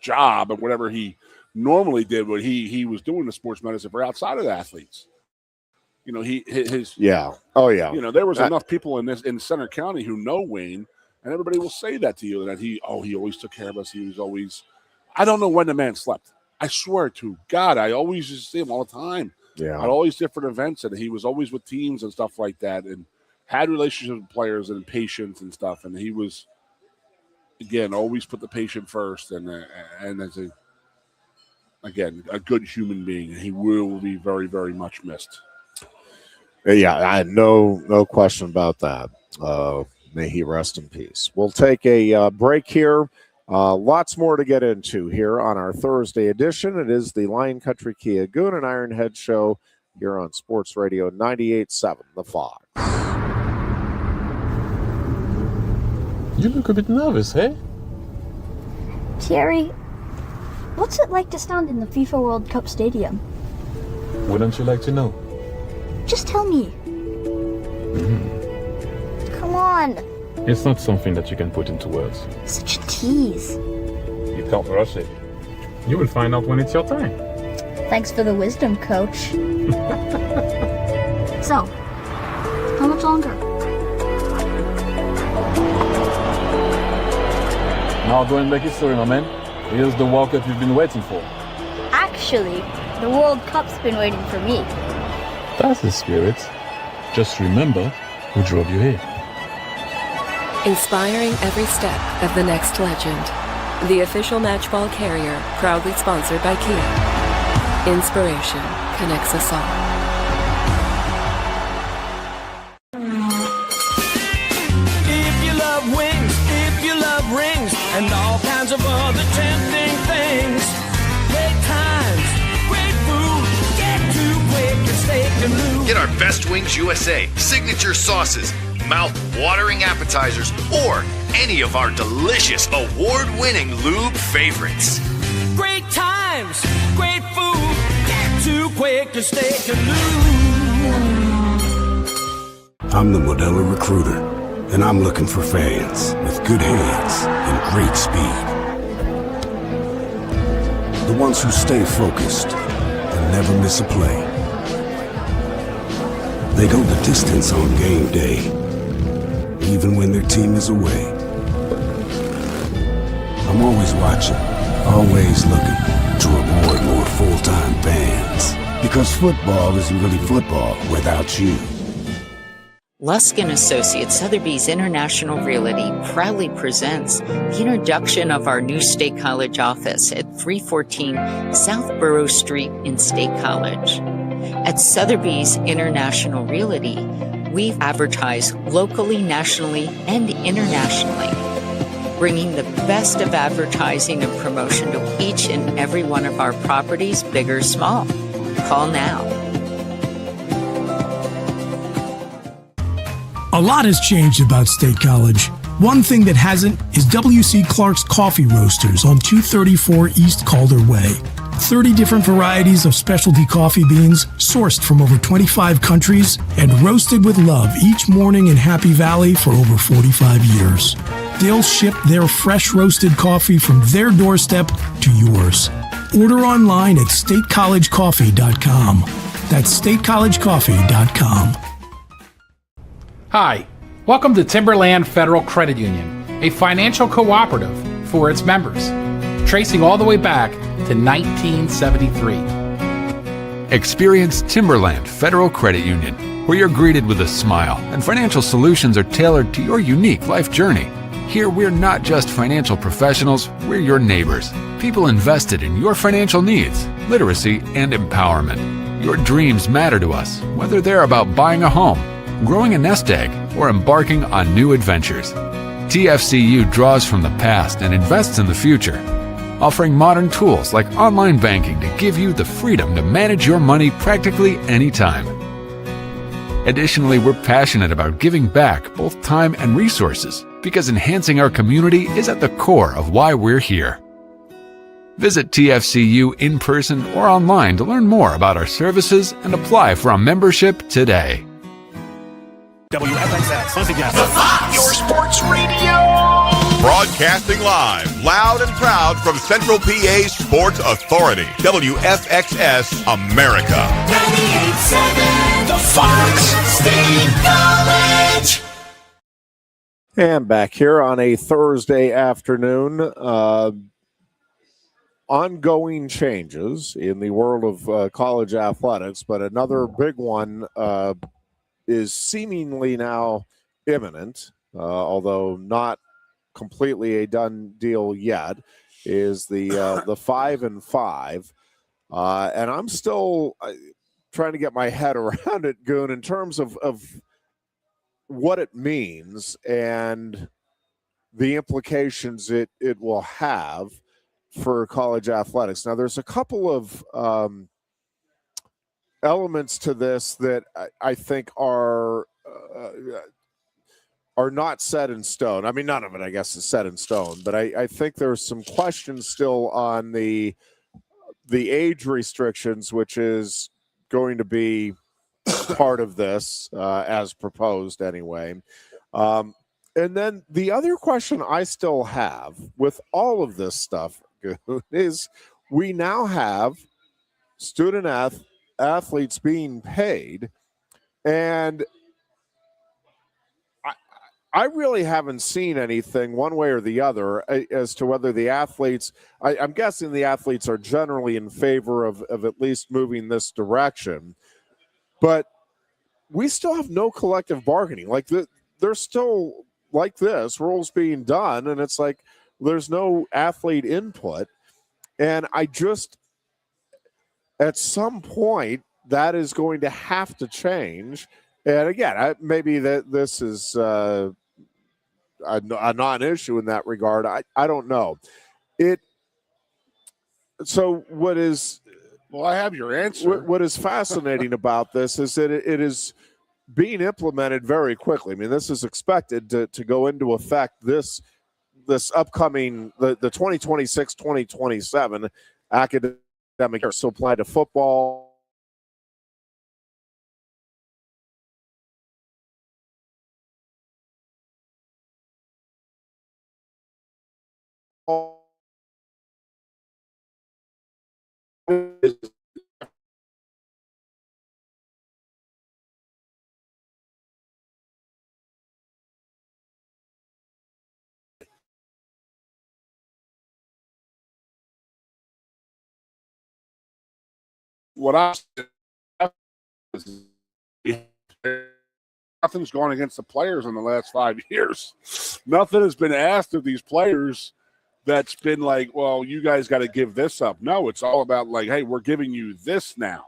job, and whatever he normally did, what he was doing the sports medicine for outside of the athletes.
Yeah. Oh yeah.
There was enough people in Center County who know Wayne, and everybody will say that to you, that he always took care of us. He was always, I don't know when the man slept. I swear to God, I always used to see him all the time.
Yeah.
At all these different events, and he was always with teams and stuff like that, and had relationships with players and patients and stuff. And he was, again, always put the patient first, and as a good human being. He will be very, very much missed.
Yeah, I had no question about that. May he rest in peace. We'll take a break here. Lots more to get into here on our Thursday edition. It is the Lion Country Kia Goon and Ironhead show here on Sports Radio 98.7 The Fox.
You look a bit nervous, hey?
Thierry, what's it like to stand in the FIFA World Cup stadium?
Wouldn't you like to know?
Just tell me. Come on.
It's not something that you can put into words.
Such a tease.
You can't rush it. You will find out when it's your time.
Thanks for the wisdom, Coach. So, how much longer?
Now go and make history, my man. Here's the World Cup you've been waiting for.
Actually, the World Cup's been waiting for me.
That's the spirit. Just remember who drove you here.
Inspiring every step of the next legend. The official matchball carrier, proudly sponsored by Kia. Inspiration connects us all.
If you love wings, if you love rings, and all kinds of other tempting things, great times, great food, get to Quaker Steak Lube.
Get our Best Wings USA signature sauces, mouth-watering appetizers, or any of our delicious award-winning lube favorites.
Great times, great food, get to Quaker Steak Lube.
I'm the Modelo Recruiter, and I'm looking for fans with good hands and great speed. The ones who stay focused and never miss a play. They go the distance on game day, even when their team is away. I'm always watching, always looking to reward more full-time fans. Because football isn't really football without you.
Lusk & Associates Sotheby's International Realty proudly presents the introduction of our new State College office at 314 South Borough Street in State College. At Sotheby's International Realty, we advertise locally, nationally, and internationally, bringing the best of advertising and promotion to each and every one of our properties, big or small. Call now.
A lot has changed about State College. One thing that hasn't is W.C. Clark's Coffee Roasters on 234 East Calder Way. 30 different varieties of specialty coffee beans sourced from over 25 countries and roasted with love each morning in Happy Valley for over 45 years. They'll ship their fresh roasted coffee from their doorstep to yours. Order online at statecollegecoffee.com. That's statecollegecoffee.com.
Hi, welcome to Timberland Federal Credit Union, a financial cooperative for its members, tracing all the way back to 1973.
Experience Timberland Federal Credit Union, where you're greeted with a smile and financial solutions are tailored to your unique life journey. Here, we're not just financial professionals, we're your neighbors, people invested in your financial needs, literacy, and empowerment. Your dreams matter to us, whether they're about buying a home, growing a nest egg, or embarking on new adventures. TFCU draws from the past and invests in the future, offering modern tools like online banking to give you the freedom to manage your money practically anytime. Additionally, we're passionate about giving back both time and resources because enhancing our community is at the core of why we're here. Visit TFCU in person or online to learn more about our services and apply for a membership today.
WFXX, the Fox, your sports radio. Broadcasting live, loud and proud from Central PA's Sports Authority, WFXS America. 98.7, the Fox, State College.
And back here on a Thursday afternoon, ongoing changes in the world of college athletics, but another big one is seemingly now imminent, although not completely a done deal yet, is the 5-5. And I'm still trying to get my head around it, Goon, in terms of what it means and the implications it will have for college athletics. Now, there's a couple of elements to this that I think are not set in stone. I mean, none of it, I guess, is set in stone. But I think there's some questions still on the age restrictions, which is going to be part of this as proposed anyway. And then the other question I still have with all of this stuff is we now have student athletes being paid, and I really haven't seen anything one way or the other as to whether the athletes, I'm guessing the athletes are generally in favor of at least moving this direction. But we still have no collective bargaining. Like, there's still, like this, rules being done, and it's like there's no athlete input. And I just, at some point, that is going to have to change. And again, maybe that this is a non-issue in that regard. I don't know. So what is?
Well, I have your answer.
What is fascinating about this is that it is being implemented very quickly. I mean, this is expected to go into effect this upcoming the 2026-2027 academic year. So apply to football.
What I nothing's gone against the players in the last 5 years. Nothing has been asked of these players that's been like, well, you guys got to give this up. No, it's all about like, hey, we're giving you this now.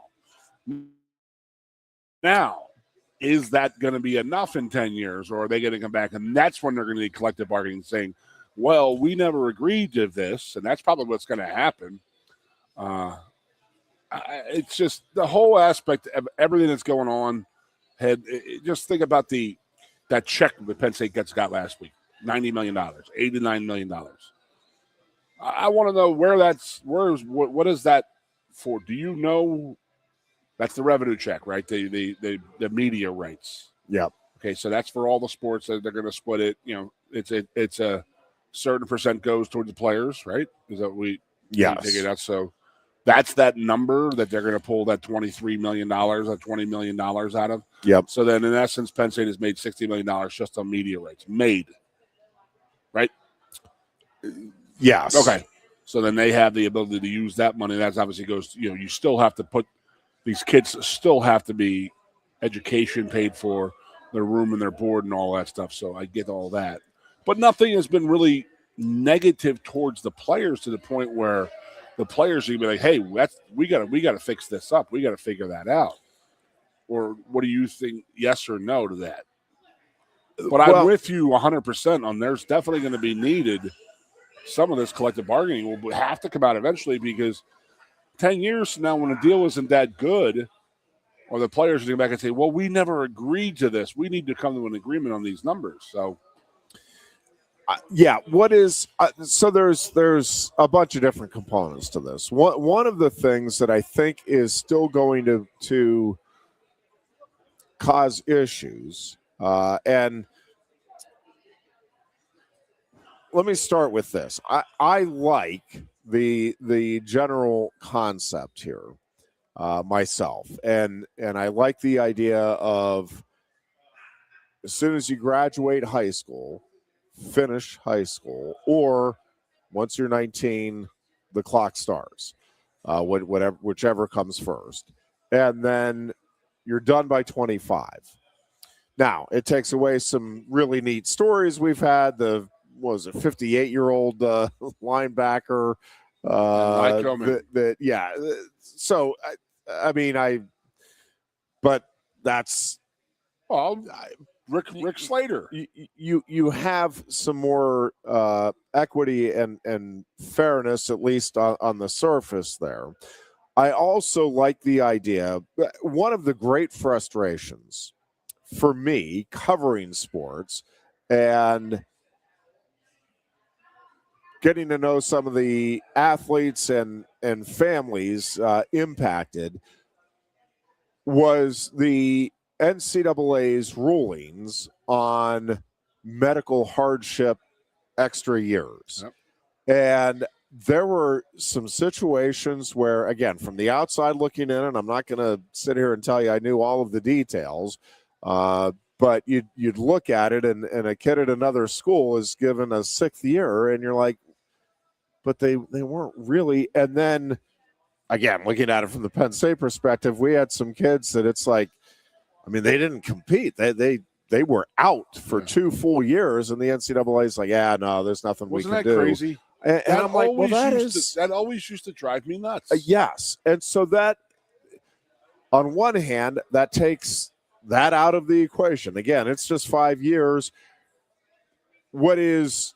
Now, is that going to be enough in 10 years, or are they going to come back? And that's when they're going to need collective bargaining, saying, well, we never agreed to this, and that's probably what's going to happen. It's just the whole aspect of everything that's going on. Just think about that check that Penn State got last week, $90 million, $89 million. I want to know what is that for? Do you know? That's the revenue check, right? The media rights.
Yep.
Okay, so that's for all the sports that they're going to split it. You know, it's a certain percent goes toward the players, right? Is that
yes.
Take it out. So that's that number that they're going to pull that $23 million, that $20 million out of.
Yep.
So then, in essence, Penn State has made $60 million just on media rights. Made, right?
Yes.
Okay. So then they have the ability to use that money. That obviously goes, you still have to put, these kids still have to be education paid for, their room and their board and all that stuff. So I get all that. But nothing has been really negative towards the players to the point where the players are going to be like, hey, we got to fix this up. We got to figure that out. Or what do you think, yes or no to that? But I'm with you 100% on there's definitely going to be needed. Some of this collective bargaining will have to come out eventually, because 10 years from now, when a deal isn't that good, or the players are going to come back and say, well, we never agreed to this. We need to come to an agreement on these numbers. So,
what is so there's a bunch of different components to this. One of the things that I think is still going to cause issues, and let me start with this. I like the general concept here myself, and I like the idea of as soon as you graduate high school, finish high school, or once you're 19, the clock starts, whichever comes first, and then you're done by 25. Now, it takes away some really neat stories we've had. The 58-year-old linebacker. So I mean, but that's
Rick Slater.
You have some more equity and fairness, at least on the surface there. I also like the idea. One of the great frustrations for me covering sports and getting to know some of the athletes and families impacted was the NCAA's rulings on medical hardship extra years.
Yep.
And there were some situations where, again, from the outside looking in, and I'm not going to sit here and tell you I knew all of the details, but But you'd look at it, and a kid at another school is given a 6th year, and you're like, but they weren't really. And then, again, looking at it from the Penn State perspective, we had some kids that it's like, I mean, they didn't compete. They were out for 2 full years, and the NCAA is like, yeah, no, there's nothing we can do.
Wasn't that crazy?
And I'm like, well,
that always used to drive me nuts.
Yes. And so that, on one hand, that takes that out of the equation. Again, it's just 5 years. What is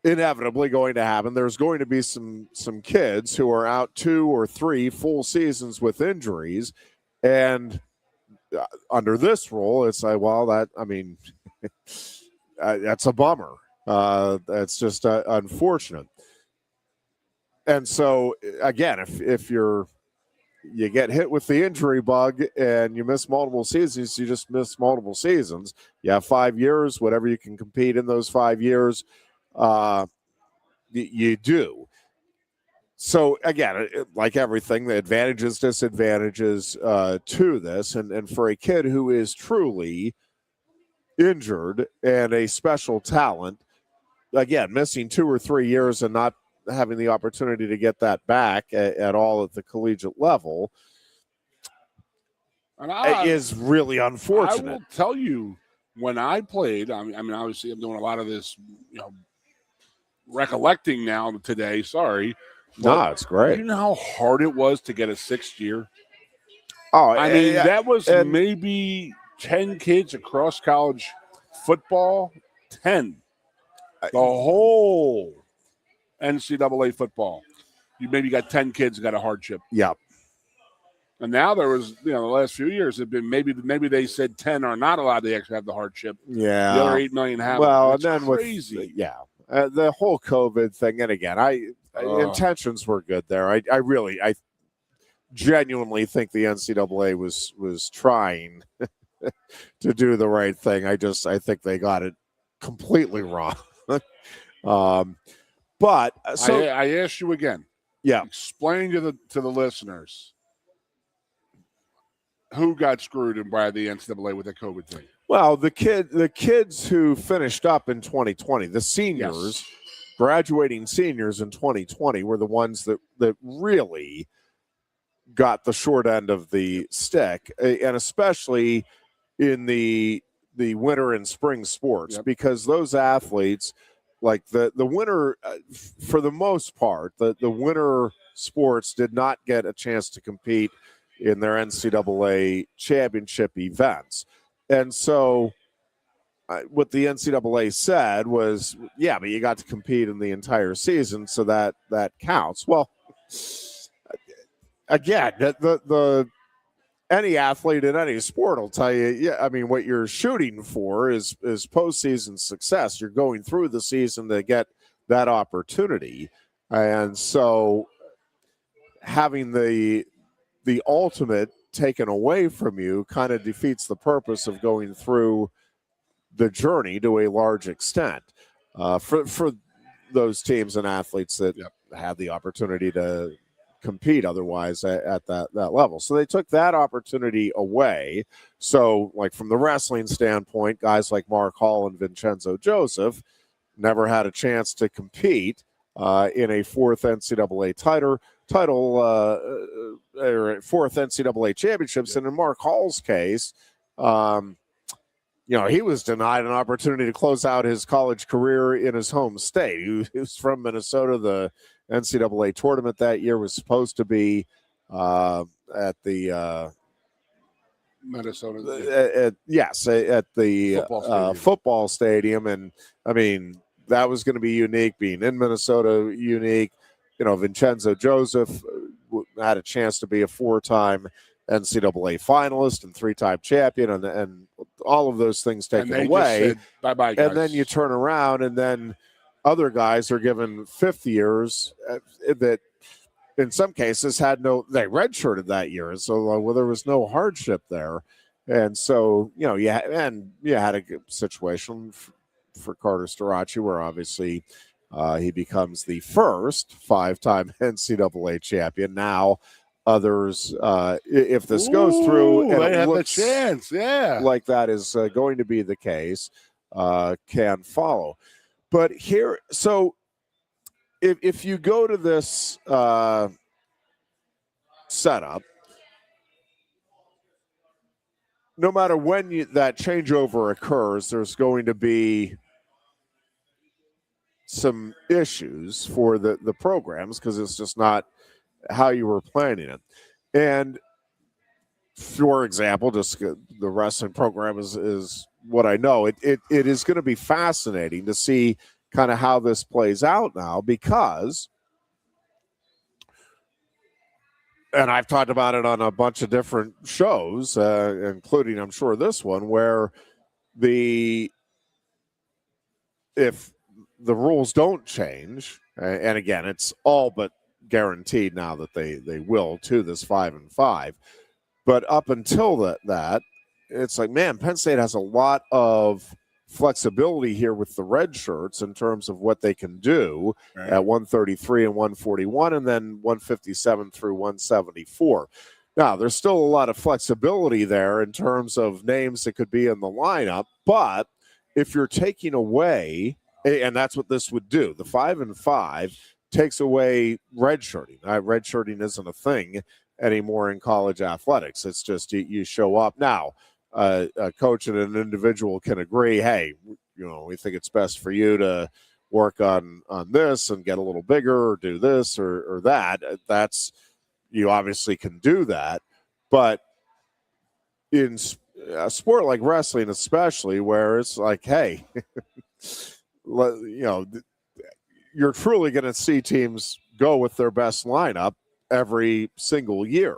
inevitably going to happen, there's going to be some kids who are out 2 or 3 full seasons with injuries. And under this rule, it's like, well, that's a bummer. That's just unfortunate. And so, again, if you get hit with the injury bug and you miss multiple seasons, you just miss multiple seasons. You have 5 years, whatever you can compete in those 5 years, you do. So, again, like everything, the advantages, disadvantages to this. And for a kid who is truly injured and a special talent, again, missing 2 or 3 years and not having the opportunity to get that back at all at the collegiate level is really unfortunate.
I will tell you, when I played, I mean, obviously I'm doing a lot of this, recollecting now today, sorry.
No, it's great.
You know how hard it was to get a 6th year?
Oh,
I mean, that was maybe 10 kids across college football, 10. The whole NCAA football. You maybe got 10 kids who got a hardship.
Yep.
And now there was, the last few years have been maybe they said 10 are not allowed to actually have the hardship.
Yeah.
The other 8 million have.
Well,
and
then
crazy.
The whole COVID thing, and again, intentions were good there. I genuinely think the NCAA was trying to do the right thing. I think they got it completely wrong. But so
I asked you again.
Yeah.
Explain to the listeners who got screwed by the NCAA with the COVID thing.
Well, the kids who finished up in 2020, the seniors, graduating seniors in 2020 were the ones that really got the short end of the stick, and especially in the winter and spring sports, because those athletes, like the winter, for the most part, the winter sports did not get a chance to compete in their NCAA championship events. And so what the NCAA said was, but you got to compete in the entire season, so that counts. Well, again, the any athlete in any sport will tell you, what you're shooting for is postseason success. You're going through the season to get that opportunity. And so having the ultimate taken away from you kind of defeats the purpose of going through the journey to a large extent for those teams and athletes that have the opportunity to compete otherwise at that level. So they took that opportunity away. So, like, from the wrestling standpoint, guys like Mark Hall and Vincenzo Joseph never had a chance to compete in a 4th NCAA title or 4th NCAA championships. And in Mark Hall's case, he was denied an opportunity to close out his college career in his home state. He was from Minnesota. The NCAA tournament that year was supposed to be at the
Minnesota.
At the football stadium. And I mean, that was going to be unique, being in Minnesota, unique. Vincenzo Joseph had a chance to be a 4-time NCAA finalist and 3-time champion, and all of those things taken away.
Bye-bye, guys.
And then you turn around, and then other guys are given 5th years that in some cases they redshirted that year. And so there was no hardship there. And so, you had a good situation for Carter Starace, where obviously he becomes the first 5-time NCAA champion. Now others, if this goes through and
they
it
have
looks
a chance,
like that is going to be the case, can follow. But here, so if you go to this setup, no matter when that changeover occurs, there's going to be some issues for the programs because it's just not how you were planning it. And for example, just the wrestling program is what I know. It is going to be fascinating to see kind of how this plays out now, because, and I've talked about it on a bunch of different shows, including, I'm sure, this one, where if the rules don't change, and again, it's all but guaranteed now that they will to this 5-5. But up until that, it's like, man, Penn State has a lot of flexibility here with the red shirts in terms of what they can do at 133 and 141, and then 157 through 174. Now, there's still a lot of flexibility there in terms of names that could be in the lineup, but if you're taking away, and that's what this would do, the 5-5 takes away redshirting. Redshirting isn't a thing anymore in college athletics. It's just you show up. Now, a coach and an individual can agree, hey, we think it's best for you to work on this and get a little bigger or do this or that. That's, you obviously can do that. But in a sport like wrestling, especially, where it's like, hey, you're truly going to see teams go with their best lineup every single year.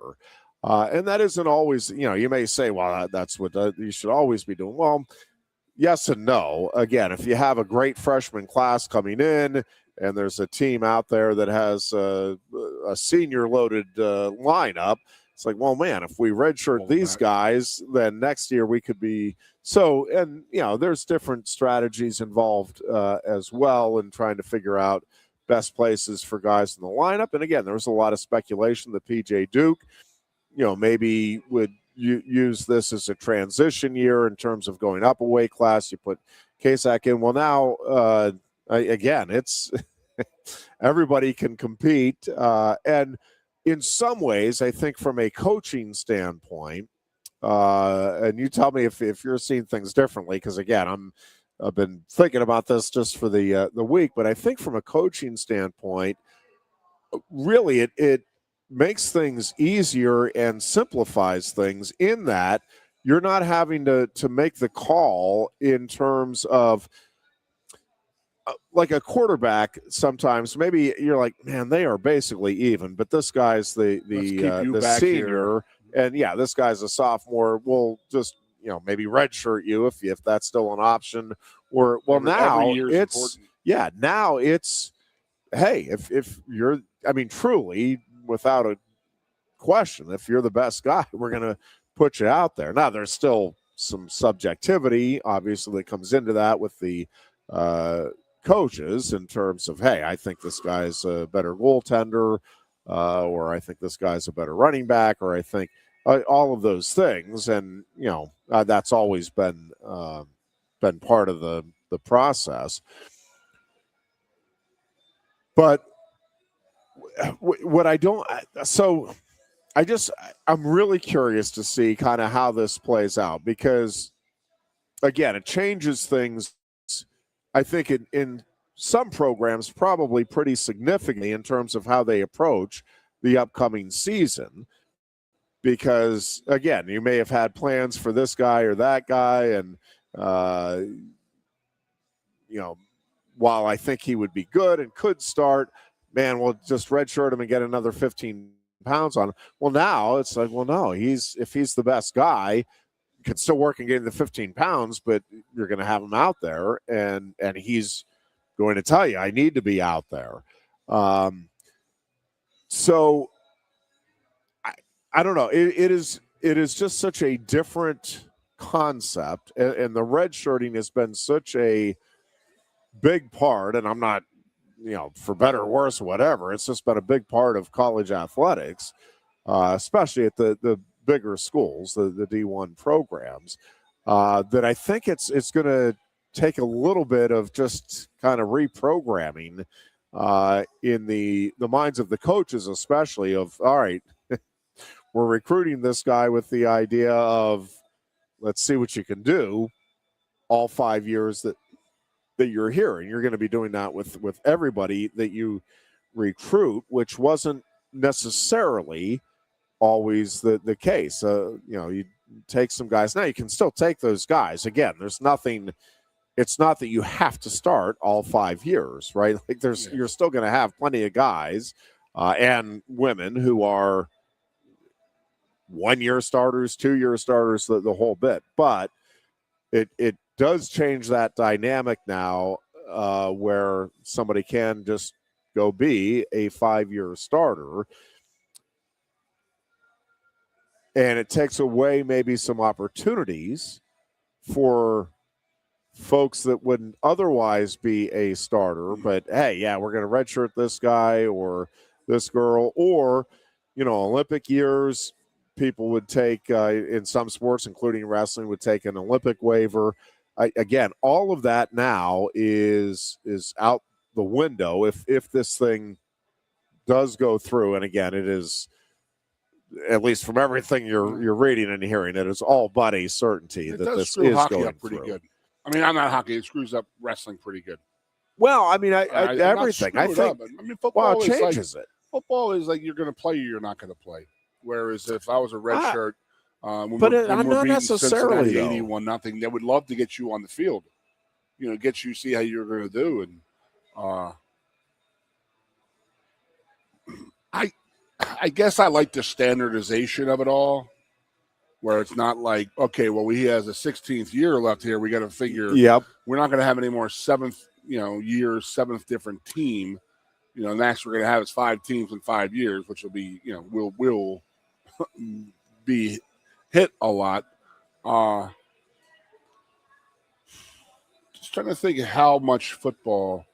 And that isn't always, you may say, well, that's what you should always be doing. Well, yes and no. Again, if you have a great freshman class coming in and there's a team out there that has a senior loaded lineup, it's like, well, man, if we redshirt these guys, then next year we could be so. And, there's different strategies involved as well in trying to figure out best places for guys in the lineup. And again, there was a lot of speculation that PJ Duke, maybe would use this as a transition year in terms of going up a weight class. You put Kasak in. Well, now, again, it's everybody can compete. And in some ways, I think from a coaching standpoint, and you tell me if you're seeing things differently, because again, I've been thinking about this just for the week, but I think from a coaching standpoint, really it makes things easier and simplifies things in that you're not having to make the call in terms of like a quarterback. Sometimes maybe you're like, man, they are basically even, but this guy's the senior, and this guy's a sophomore. We'll just maybe redshirt you if that's still an option. Or now it's now it's, hey, if you're, truly without a question, if you're the best guy, we're going to put you out there. Now, there's still some subjectivity, obviously, that comes into that with the coaches in terms of, hey, I think this guy's a better goaltender, or I think this guy's a better running back, or I think all of those things. And, that's always been part of the process. But what I don't, so I'm really curious to see kind of how this plays out, because again, it changes things, I think, in some programs probably pretty significantly in terms of how they approach the upcoming season. Because again, you may have had plans for this guy or that guy, and while I think he would be good and could start, man, we'll just redshirt him and get another 15 pounds on him. Well, now it's like, well, no, if he's the best guy, can still work and gain the 15 pounds, but you're going to have him out there, and he's going to tell you, I need to be out there. So I don't know. It is just such a different concept, and the redshirting has been such a big part, and I'm not, for better or worse or whatever, it's just been a big part of college athletics, especially at the bigger schools, the D1 programs, that I think it's going to take a little bit of just kind of reprogramming in the minds of the coaches, especially of, all right, we're recruiting this guy with the idea of, let's see what you can do all 5 years that you're here. And you're going to be doing that with everybody that you recruit, which wasn't necessarily always the case. You take some guys. Now you can still take those guys. Again, there's nothing, it's not that you have to start all 5 years, right? Like you're still going to have plenty of guys and women who are 1 year starters, 2 year starters, the whole bit. But it does change that dynamic now where somebody can just go be a 5 year starter. And it takes away maybe some opportunities for folks that wouldn't otherwise be a starter. But, hey, yeah, we're going to redshirt this guy or this girl. Or, Olympic years, people would take, in some sports, including wrestling, would take an Olympic waiver. Again, all of that now is out the window if this thing does go through. And, again, it is – at least from everything you're reading and hearing, it is all but a certainty that this is
hockey
going
up pretty
through.
good. I mean, I'm not hockey. It screws up wrestling pretty good.
Well, I mean, everything. I think.
Football
changes it.
Football is like you're going to play or you're not going to play. Whereas if I was a red shirt,
I'm not necessarily
81-0, they would love to get you on the field. Get you see how you're going to do, and I guess I like the standardization of it all, where it's not like, okay, well, he has a 16th year left here. We got to figure.
Yep.
We're not going to have any more seventh different team. Next we're going to have is 5 teams in 5 years, which will be, will be hit a lot. Just trying to think of how much football.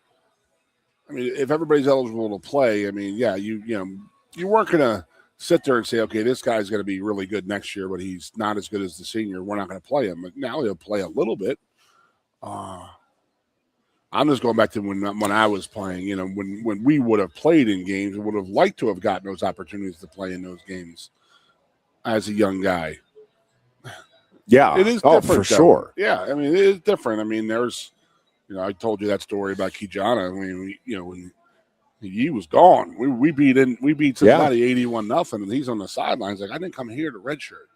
I mean, if everybody's eligible to play, I mean, yeah, you weren't going to sit there and say, okay, this guy's going to be really good next year, but he's not as good as the senior. We're not going to play him. But now he'll play a little bit. I'm just going back to when I was playing, when we would have played in games and would have liked to have gotten those opportunities to play in those games as a young guy.
Yeah.
It is
different,
for
sure.
Yeah. I mean, it is different. I mean, there's, I told you that story about Kijana. I mean, when he was gone. We beat Cincinnati 81-0, and he's on the sidelines like, I didn't come here to redshirt.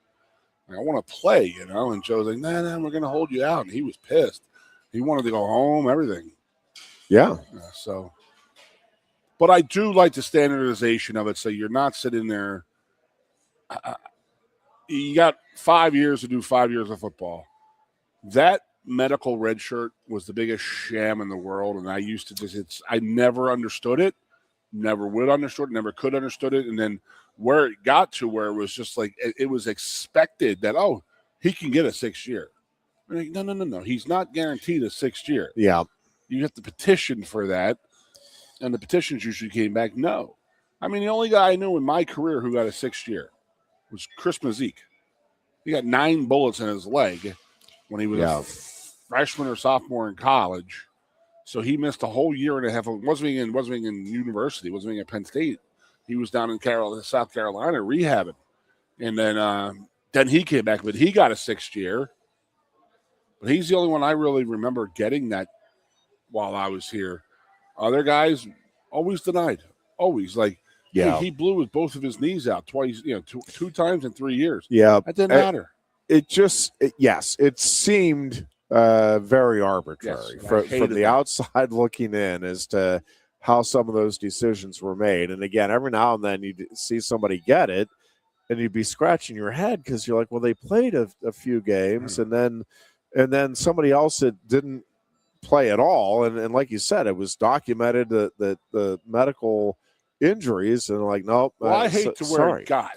Like, I want to play, And Joe's like, nah, we're going to hold you out. And he was pissed. He wanted to go home, everything.
Yeah.
But I do like the standardization of it, so you're not sitting there. You got 5 years to do 5 years of football. That medical red shirt was the biggest sham in the world, and I used to I never understood it, never would understood it, never could understood it, and then where it got to where it was just like it was expected that he can get a 6th year. I'm like, no, he's not guaranteed a 6th year.
Yeah,
you have to petition for that, and the petitions usually came back no. I mean, the only guy I knew in my career who got a 6th year was Chris Mazik. He got 9 bullets in his leg when he was a freshman or sophomore in college, so he missed a whole year and a half. Wasn't being in university, wasn't being at Penn State. He was down in South Carolina rehabbing, and then he came back, but he got a 6th year. But he's the only one I really remember getting that while I was here. Other guys always denied, always like. Yeah, he blew both of his knees out twice. Two times in 3 years.
Yeah,
that didn't matter.
It just it seemed very arbitrary from the outside looking in as to how some of those decisions were made. And again, every now and then you'd see somebody get it and you'd be scratching your head because you're like, well, they played a few games and then somebody else that didn't play at all. And like you said, it was documented that the medical injuries and like, nope.
Well, I hate to where it got.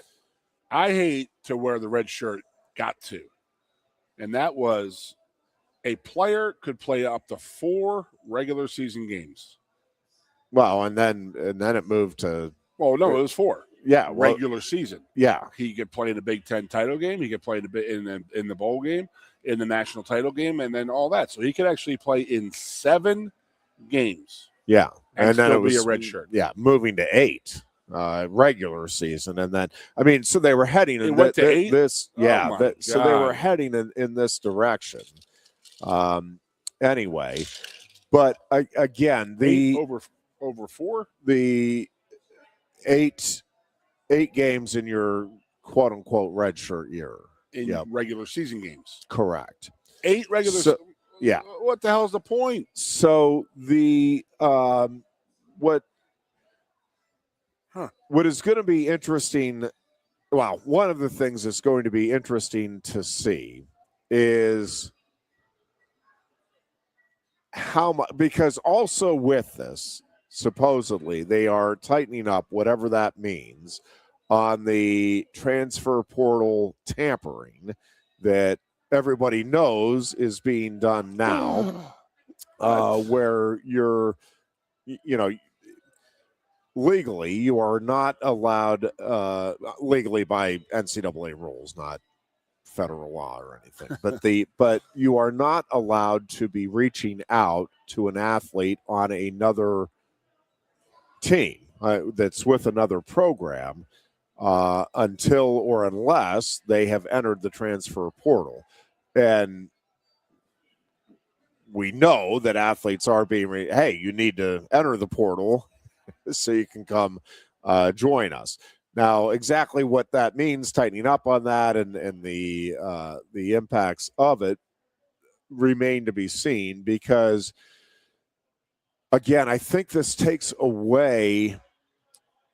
I hate to where the red shirt got to. And that was a player could play up to 4 regular season games.
Well, and then it moved to.
Well, no, it was 4. regular season.
Yeah,
he could play in the Big Ten title game. He could play in the bowl game, in the national title game, and then all that. So he could actually play in 7 games.
Yeah,
and
then
still
it was
be a red shirt.
Yeah, moving to 8 regular season, and then so they were heading in
went to 8?
This. Yeah,
Oh
so they were heading in this direction. Anyway, but again, the
8 over 4,
the 8 games in your quote unquote red shirt year
in regular season games.
Correct.
8 regular.
Yeah.
What the hell is the point?
So the what is going to be interesting, well, one of the things that's going to be interesting to see is how much, because also with this, supposedly they are tightening up, whatever that means, on the transfer portal tampering that everybody knows is being done now, where you're, legally, you are not allowed, legally by NCAA rules, not federal law or anything, but you are not allowed to be reaching out to an athlete on another team that's with another program until or unless they have entered the transfer portal. And we know that athletes are being, hey, you need to enter the portal so you can come join us. Now, exactly what that means, tightening up on that and the impacts of it remain to be seen, because, again, I think this takes away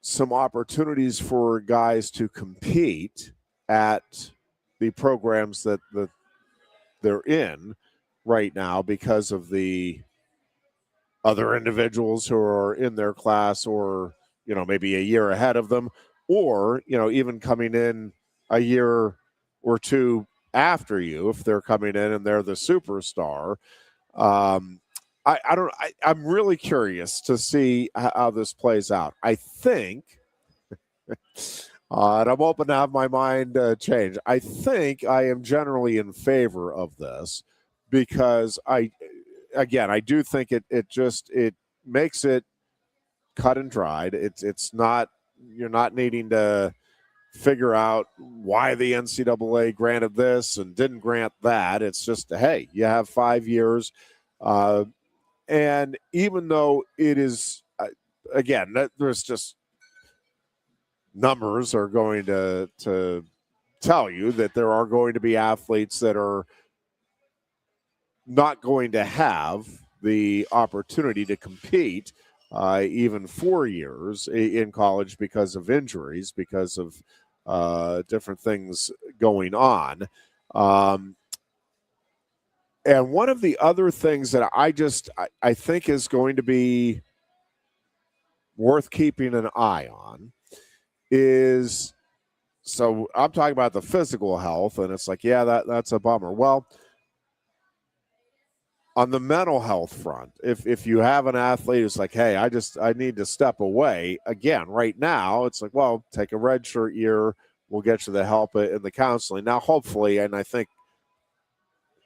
some opportunities for guys to compete at the programs that they're in right now because of the other individuals who are in their class, or maybe a year ahead of them, or even coming in a year or two after you if they're coming in and they're the superstar. I'm really curious to see how this plays out. I think, and I'm open to have my mind change, I think I am generally in favor of this, because I do think it makes it cut and dried. It's not, you're not needing to figure out why the NCAA granted this and didn't grant that. It's just, hey, you have 5 years. And even though it is, again, there's just numbers are going to tell you that there are going to be athletes that are not going to have the opportunity to compete even 4 years in college because of injuries, because of different things going on. And one of the other things that I think is going to be worth keeping an eye on is, so I'm talking about the physical health, and it's like, yeah, that's a bummer. Well, on the mental health front, if you have an athlete who's like, hey, I need to step away, again, right now, it's like, well, take a red shirt year, we'll get you the help in the counseling. Now, hopefully, and I think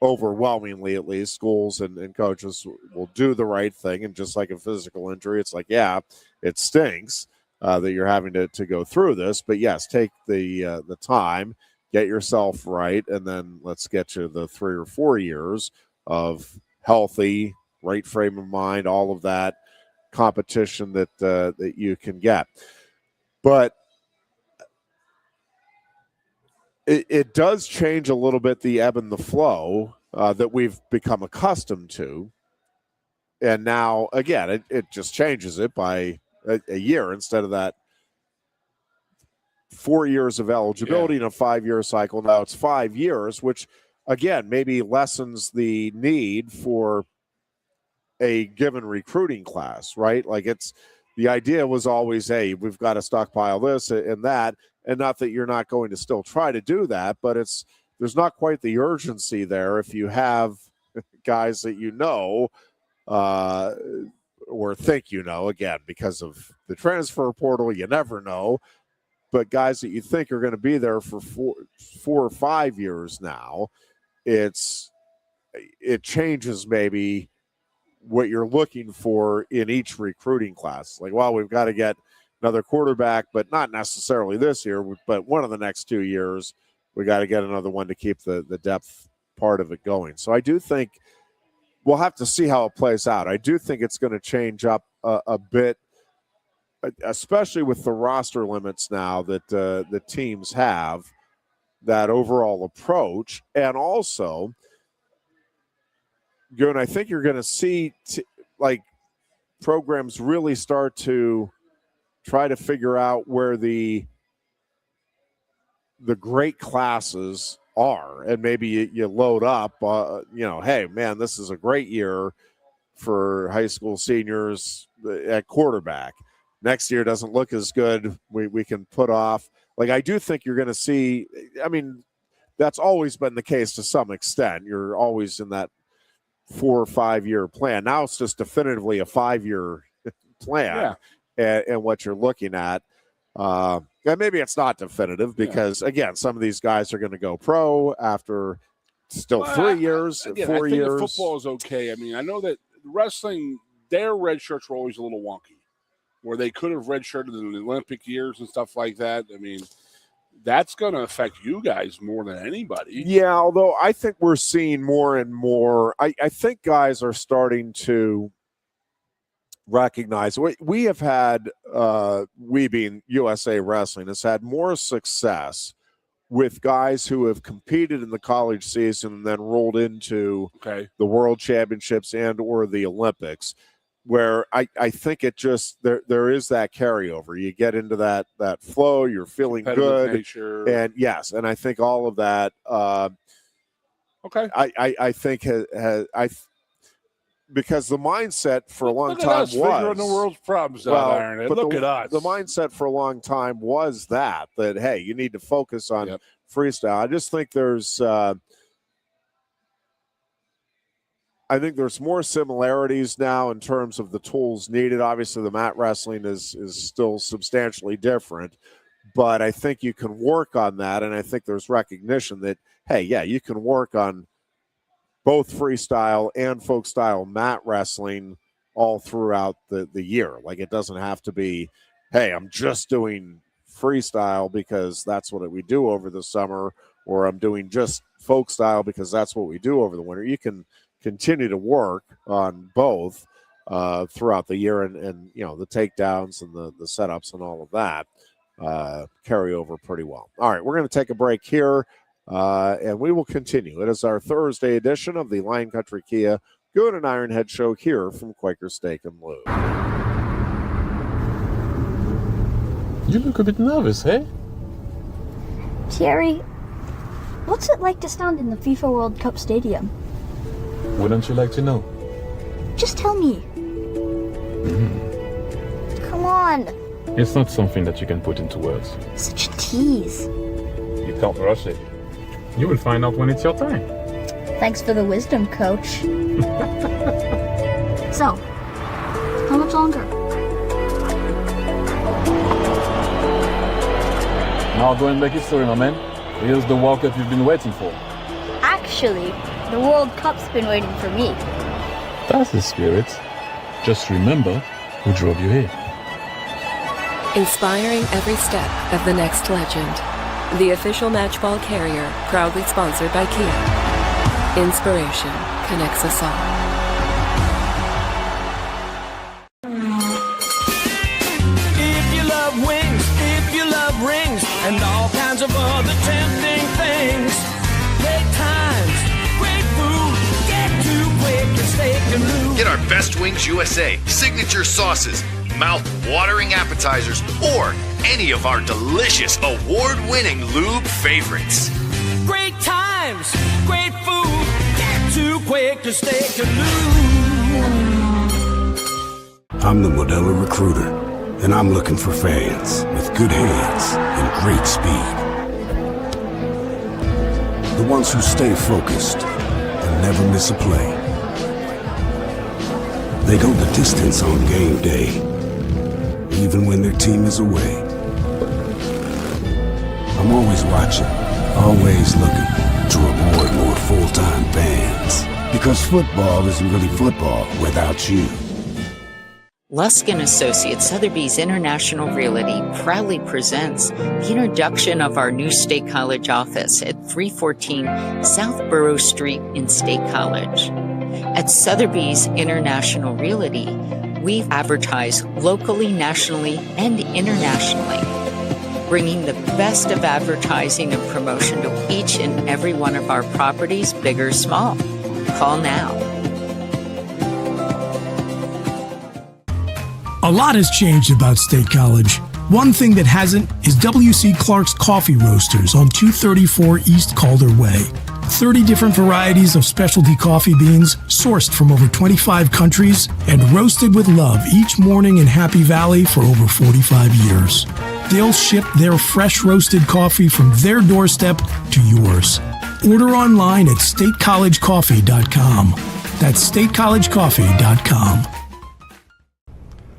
overwhelmingly at least, schools and coaches will do the right thing. And just like a physical injury, it's like, yeah, it stinks that you're having to go through this. But yes, take the time, get yourself right, and then let's get you the 3 or 4 years of healthy, right frame of mind, all of that competition that you can get. But it does change a little bit the ebb and the flow that we've become accustomed to. And now, again, it just changes it by a year instead of that 4 years of eligibility in a 5-year cycle. Now it's 5 years, which, again, maybe lessens the need for a given recruiting class, right? Like, the idea was always, hey, we've got to stockpile this and that. And not that you're not going to still try to do that, but there's not quite the urgency there if you have guys that or think again, because of the transfer portal, you never know. but guys that you think are going to be there for 4 or 5 years now, it changes maybe what you're looking for in each recruiting class. Like, well, we've got to get another quarterback, but not necessarily this year, but one of the next 2 years, we got to get another one to keep the depth part of it going. So I do think we'll have to see how it plays out. I do think it's going to change up a bit, especially with the roster limits now that the teams have, that overall approach. And also, Goon, I think you're going to see programs really start to try to figure out where the great classes are, and maybe you load up, hey, man, this is a great year for high school seniors at quarterback. Next year doesn't look as good. We can put off. Like, I do think you're going to see, I mean, that's always been the case to some extent. You're always in that 4 or 5 year plan. Now it's just definitively a 5-year plan and what you're looking at. And maybe it's not definitive because, again, some of these guys are going to go pro after still 3 years, 4 years.
I think the football is okay. I mean, I know that wrestling, their red shirts were always a little wonky, where they could have redshirted in the Olympic years and stuff like that. I mean, that's going to affect you guys more than anybody.
Yeah, although I think we're seeing more and more. I think guys are starting to recognize. We have had, we being USA Wrestling, has had more success with guys who have competed in the college season and then rolled into the World Championships and or the Olympics, where I think it just there is that carryover. You get into that flow, you're feeling good,
nature.
And yes, and I think all of that. I think has because the mindset for a long time was
figuring the world's problems out, Ironhead. Look at us.
The mindset for a long time was that hey, you need to focus on freestyle. I just think there's. I think there's more similarities now in terms of the tools needed. Obviously, the mat wrestling is still substantially different, but I think you can work on that, and I think there's recognition that, hey, yeah, you can work on both freestyle and folk style mat wrestling all throughout the year. Like, it doesn't have to be, hey, I'm just doing freestyle because that's what we do over the summer, or I'm doing just folk style because that's what we do over the winter. You can continue to work on both throughout the year, and the takedowns and the setups and all of that carry over pretty well. All right, we're going to take a break here, and we will continue. It is our Thursday edition of the Lion Country Kia Goon and Ironhead show here from Quaker Steak and Lube.
You look a bit nervous, eh?
Thierry, what's it like to stand in the FIFA World Cup stadium?
Wouldn't you like to know?
Just tell me. Come on.
It's not something that you can put into words.
Such a tease.
You can't rush it. You will find out when it's your time.
Thanks for the wisdom, coach. So, how much longer?
Now go and make history, my man. Here's the World Cup you've been waiting for.
Actually, the World Cup's been waiting for me.
That's the spirit. Just remember who drove you here.
Inspiring every step of the next legend. The official matchball carrier, proudly sponsored by Kia. Inspiration connects us all.
If you love wings, if you love rings, and all kinds of other tempting things, great times, great food, get to Quaker Steak and Lube.
Get our Best Wings USA signature sauces, mouth-watering appetizers, or any of our delicious award-winning lube favorites.
Great times, great food, get to Quaker Steak and Lube.
I'm the Modelo Recruiter, and I'm looking for fans with good hands and great speed. The ones who stay focused and never miss a play. They go the distance on game day, even when their team is away. I'm always watching, always looking to reward more full-time fans. Because football isn't really football without you.
Lusk & Associates Sotheby's International Realty proudly presents the introduction of our new State College office at 314 South Borough Street in State College. At Sotheby's International Realty, we advertise locally, nationally, and internationally, bringing the best of advertising and promotion to each and every one of our properties, big or small. Call now.
A lot has changed about State College. One thing that hasn't is W.C. Clark's Coffee Roasters on 234 East Calder Way. 30 different varieties of specialty coffee beans sourced from over 25 countries and roasted with love each morning in Happy Valley for over 45 years. They'll ship their fresh roasted coffee from their doorstep to yours. Order online at statecollegecoffee.com. That's statecollegecoffee.com.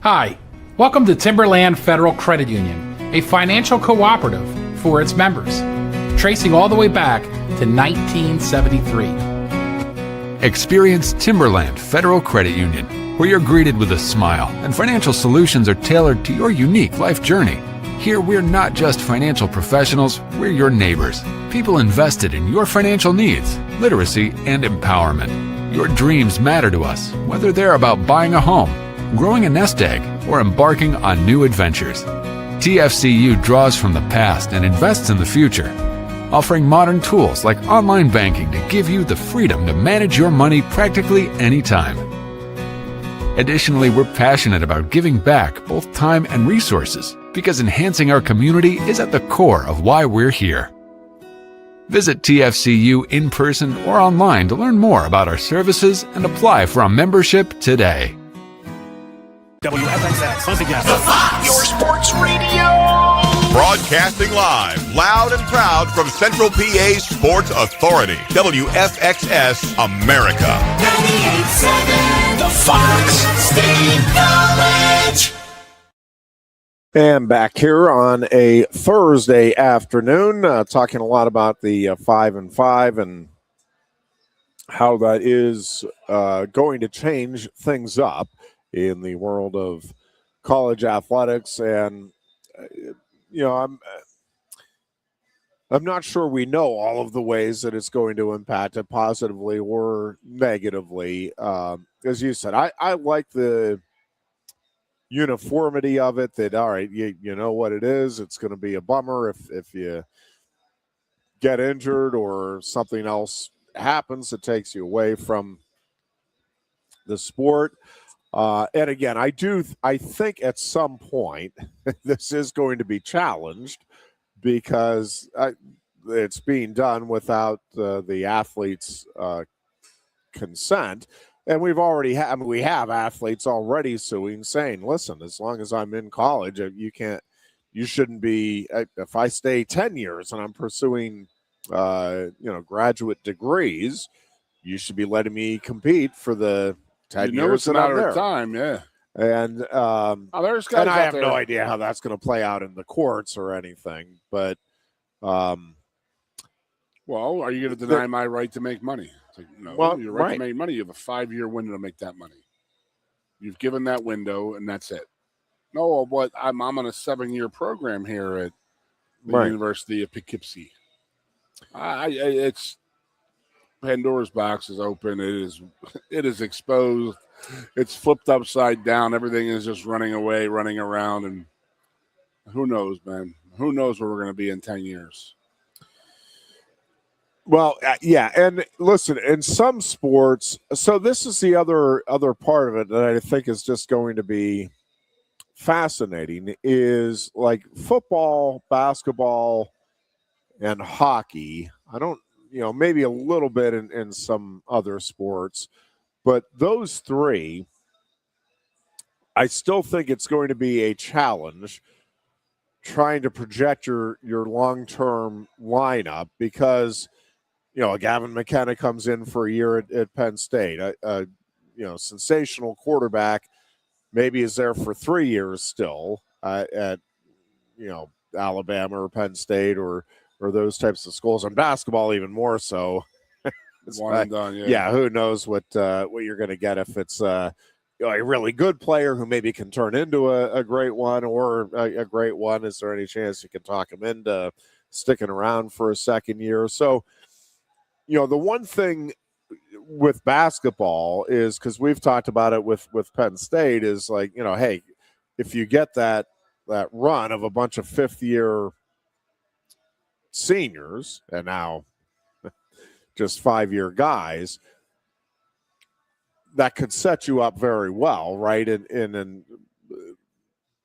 Hi, welcome to Timberland Federal Credit Union, a financial cooperative for its members, tracing all the way back to 1973.
Experience Timberland Federal Credit Union, where you're greeted with a smile and financial solutions are tailored to your unique life journey. Here, we're not just financial professionals, we're your neighbors. People invested in your financial needs, literacy, and empowerment. Your dreams matter to us, whether they're about buying a home, growing a nest egg, or embarking on new adventures. TFCU draws from the past and invests in the future, offering modern tools like online banking to give you the freedom to manage your money practically anytime. Additionally, we're passionate about giving back both time and resources because enhancing our community is at the core of why we're here. Visit TFCU in person or online to learn more about our services and apply for a membership today.
WFXX, once again, the Fox, your sports radio.
Broadcasting live, loud and proud from Central PA's Sports Authority, WFXS America.
98.7, the Fox State College.
And back here on a Thursday afternoon, talking a lot about the 5-5 and how that is going to change things up in the world of college athletics. And I'm not sure we know all of the ways that it's going to impact it positively or negatively. As you said, I like the uniformity of it, that all right, you know what it is. It's going to be a bummer if you get injured or something else happens that takes you away from the sport. And again, I think at some point this is going to be challenged because it's being done without the athletes' consent. And we have athletes already suing, saying, listen, as long as I'm in college, you shouldn't be, if I stay 10 years and I'm pursuing, graduate degrees, you should be letting me compete for the 10 years that I'm there.
Time, yeah.
And
there's guys
and I have
there.
no idea how that's going to play out in the courts or anything, but
well, are you going to deny my right to make money? It's like, no,
well,
your right to make money, you have a 5-year window to make that money. You've given that window, and that's it. No, but I'm on a 7-year program here at the University of Poughkeepsie. It's Pandora's box is open. It is exposed. It's flipped upside down. Everything is just running away, running around, and who knows, man? Who knows where we're going to be in 10 years?
Well, yeah, and listen, in some sports, so this is the other part of it that I think is just going to be fascinating, is like football, basketball, and hockey. I don't, maybe a little bit in some other sports, but those three, I still think it's going to be a challenge trying to project your long-term lineup because Gavin McKenna comes in for a year at Penn State. A sensational quarterback, maybe is there for 3 years still at Alabama or Penn State or those types of schools, and basketball even more so.
One and done,
yeah. Who knows what you're going to get if it's a really good player who maybe can turn into a great one, or a great one. Is there any chance you can talk him into sticking around for a second year? So, the one thing with basketball is, because we've talked about it with Penn State, is like, hey, if you get that run of a bunch of fifth-year seniors and now just 5-year guys, that could set you up very well, right? In a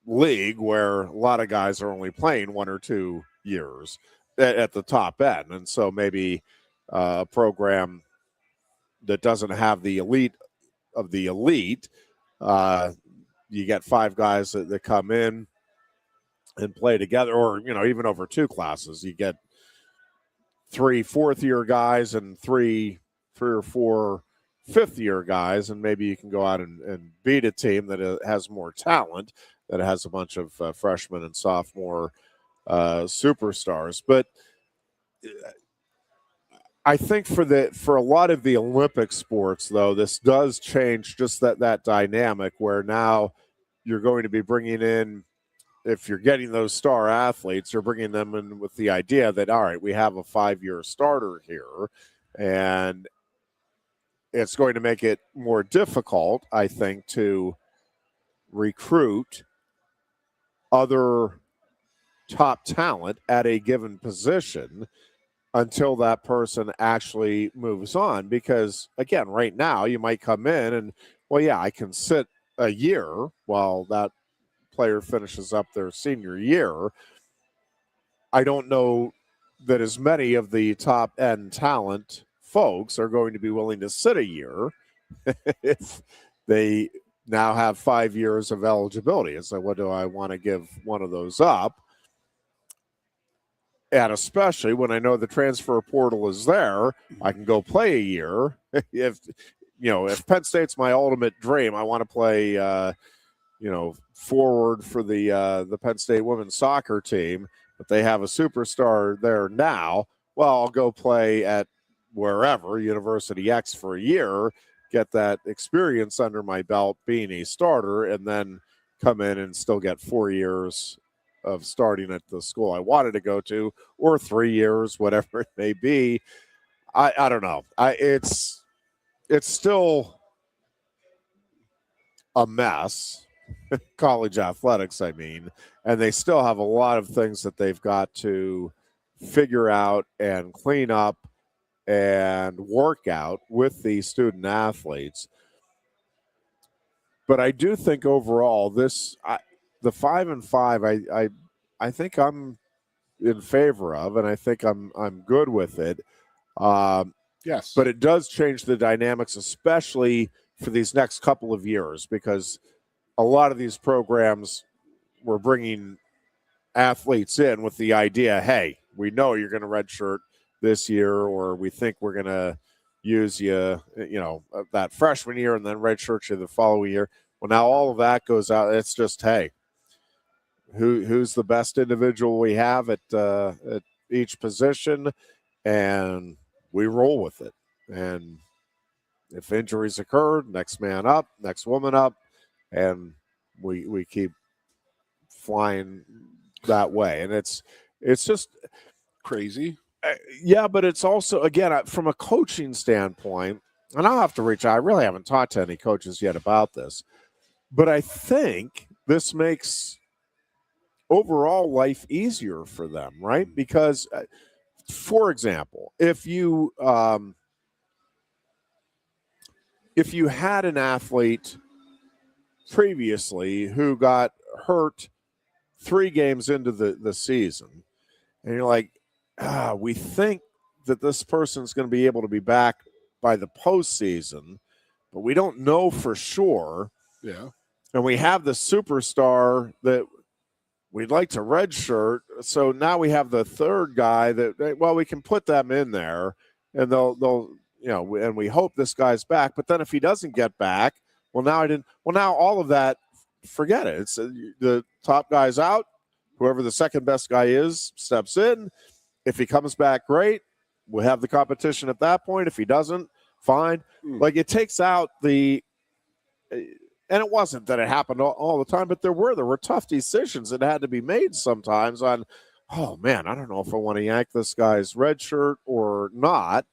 league where a lot of guys are only playing 1 or 2 years at the top end. And so maybe a program that doesn't have the elite of the elite, you get 5 guys that come in and play together, or, even over 2 classes, you get 3 fourth-year guys and 3 or 4 fifth-year guys, and maybe you can go out and beat a team that has more talent, that has a bunch of freshmen and sophomore superstars. But I think for a lot of the Olympic sports, though, this does change just that dynamic, where now you're going to be bringing in, if you're getting those star athletes, you're bringing them in with the idea that, all right, we have a 5-year starter here, and it's going to make it more difficult, I think, to recruit other top talent at a given position until that person actually moves on. Because, again, right now you might come in and, well, yeah, I can sit a year while that player finishes up their senior year. I don't know that as many of the top end talent folks are going to be willing to sit a year if they now have 5 years of eligibility. It's like, what do I want to give one of those up? And especially when I know the transfer portal is there, I can go play a year. If Penn State's my ultimate dream, I want to play forward for the Penn State women's soccer team, but they have a superstar there now. Well, I'll go play at wherever, University X, for a year, get that experience under my belt being a starter, and then come in and still get 4 years of starting at the school I wanted to go to, or 3 years, whatever it may be. I don't know. It's still a mess, college athletics, I mean, and they still have a lot of things that they've got to figure out and clean up and work out with the student athletes. But I do think overall the 5-5, I think I'm in favor of, and I think I'm good with it.
Yes.
But it does change the dynamics, especially for these next couple of years, because a lot of these programs were bringing athletes in with the idea, hey, we know you're going to redshirt this year, or we think we're going to use you, that freshman year and then redshirt you the following year. Well, now all of that goes out. It's just, hey, who's the best individual we have at each position, and we roll with it. And if injuries occur, next man up, next woman up, and we keep flying that way. And it's just
crazy.
Yeah, but it's also, again, from a coaching standpoint, and I'll have to reach out. I really haven't talked to any coaches yet about this, but I think this makes overall life easier for them, right? Because, for example, if you had an athlete previously who got hurt 3 games into the season, and you're like, we think that this person's going to be able to be back by the postseason, but we don't know for sure.
Yeah.
And we have the superstar that we'd like to redshirt. So now we have the third guy that, well, we can put them in there, and they'll and we hope this guy's back. But then if he doesn't get back, now all of that, forget it. It's the top guy's out. whoever the second best guy is steps in. If he comes back, great. We'll have the competition at that point. If he doesn't, fine. Like, it takes out the and it wasn't that it happened all the time, but there were tough decisions that had to be made sometimes on, oh man, I don't know if I want to yank this guy's red shirt or not.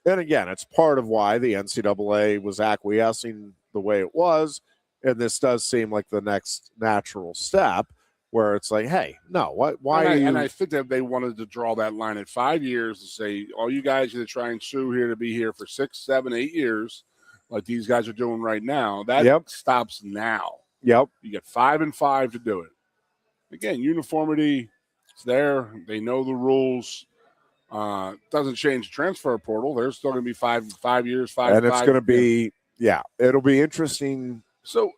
And again, it's part of why the NCAA was acquiescing the way it was. And this does seem like the next natural step where it's like, hey, no, why are you?
And I think that they wanted to draw that line at 5 years to say, all you guys are going to try and sue here to be here for 6, 7, 8 years, like these guys are doing right now. That stops now.
Yep.
You get 5 and 5 to do it. Again, uniformity, it's there. They know the rules. Doesn't change the transfer portal. There's still going to be 5 years, 5
and it's going to be, it'll be interesting.
So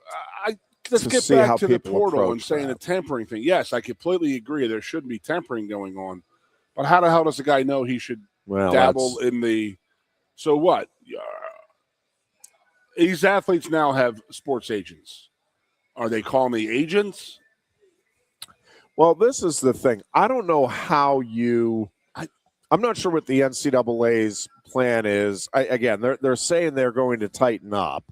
let's get back to the portal and saying the tampering thing. Yes, I completely agree. There shouldn't be tampering going on. But how the hell does the guy know he should dabble in the – so what? These athletes now have sports agents. Are they calling the agents?
Well, this is the thing. I don't know how you – I'm not sure what the NCAA's plan is. Again, they're saying they're going to tighten up.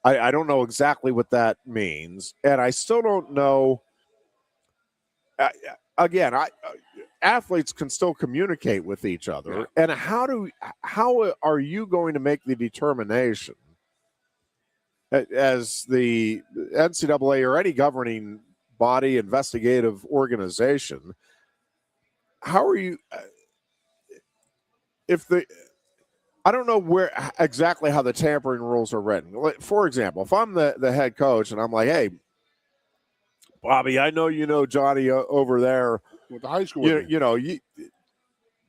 I don't know exactly what that means, and I still don't know. Again, athletes can still communicate with each other, and how are you going to make the determination as the NCAA or any governing body, investigative organization? How are you? I don't know where exactly how the tampering rules are written. For example, if I'm the head coach and I'm like, hey, Bobby, I know you know Johnny over there
with the high school.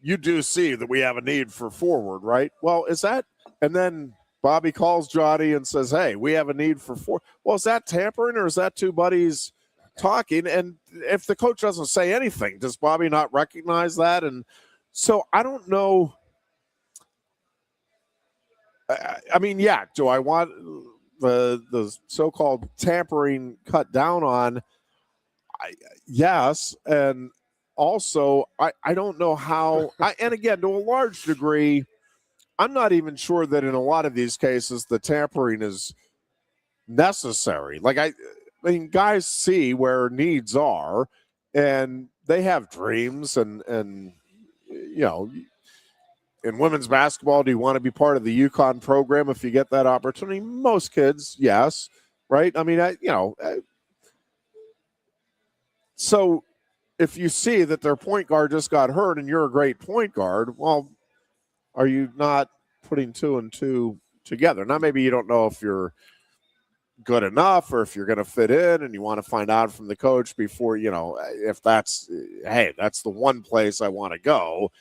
You do see that we have a need for forward, right? Well, is that – and then Bobby calls Johnny and says, hey, we have a need for forward. Well, is that tampering or is that two buddies talking? And if the coach doesn't say anything, does Bobby not recognize that? And so I don't know – I mean, do I want the so-called tampering cut down on? Yes, and also I don't know how. And again, to a large degree, I'm not even sure that in a lot of these cases the tampering is necessary. Like I mean, guys see where needs are, and they have dreams, and in women's basketball, do you want to be part of the UConn program if you get that opportunity? Most kids, yes, right? I mean, so if you see that their point guard just got hurt and you're a great point guard, well, are you not putting 2 and 2 together? Now, maybe you don't know if you're good enough or if you're going to fit in and you want to find out from the coach before, if that's the one place I want to go.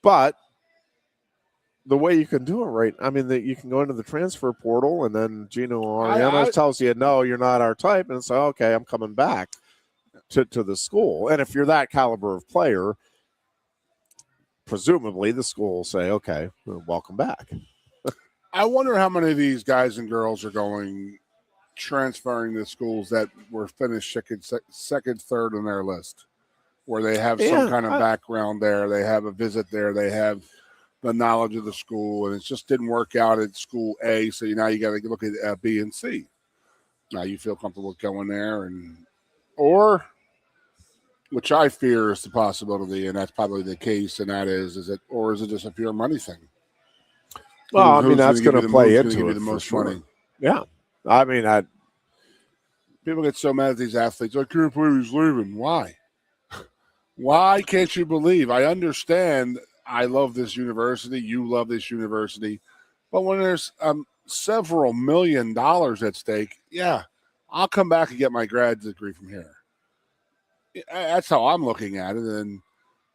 But the way you can do it right, I mean, that you can go into the transfer portal and then Gino Ariano tells you, no, you're not our type. And it's like, okay, I'm coming back to the school. And if you're that caliber of player, presumably the school will say, okay, welcome back.
I wonder how many of these guys and girls are transferring to schools that were finished second, third on their list, where they have some kind of background there, they have a visit there, they have the knowledge of the school, and it just didn't work out at school A, so now you got to look at B and C. Now you feel comfortable going there, or which I fear is the possibility, and that's probably the case, and that is it just a pure money thing?
Well, I mean, that's going to play into it
the most
for sure.
Money.
Yeah, I mean,
people get so mad at these athletes. I can't believe he's leaving. Why? Why can't you believe? I understand. I love this university. You love this university. But when there's several $1 million at stake, I'll come back and get my grad degree from here. That's how I'm looking at it. And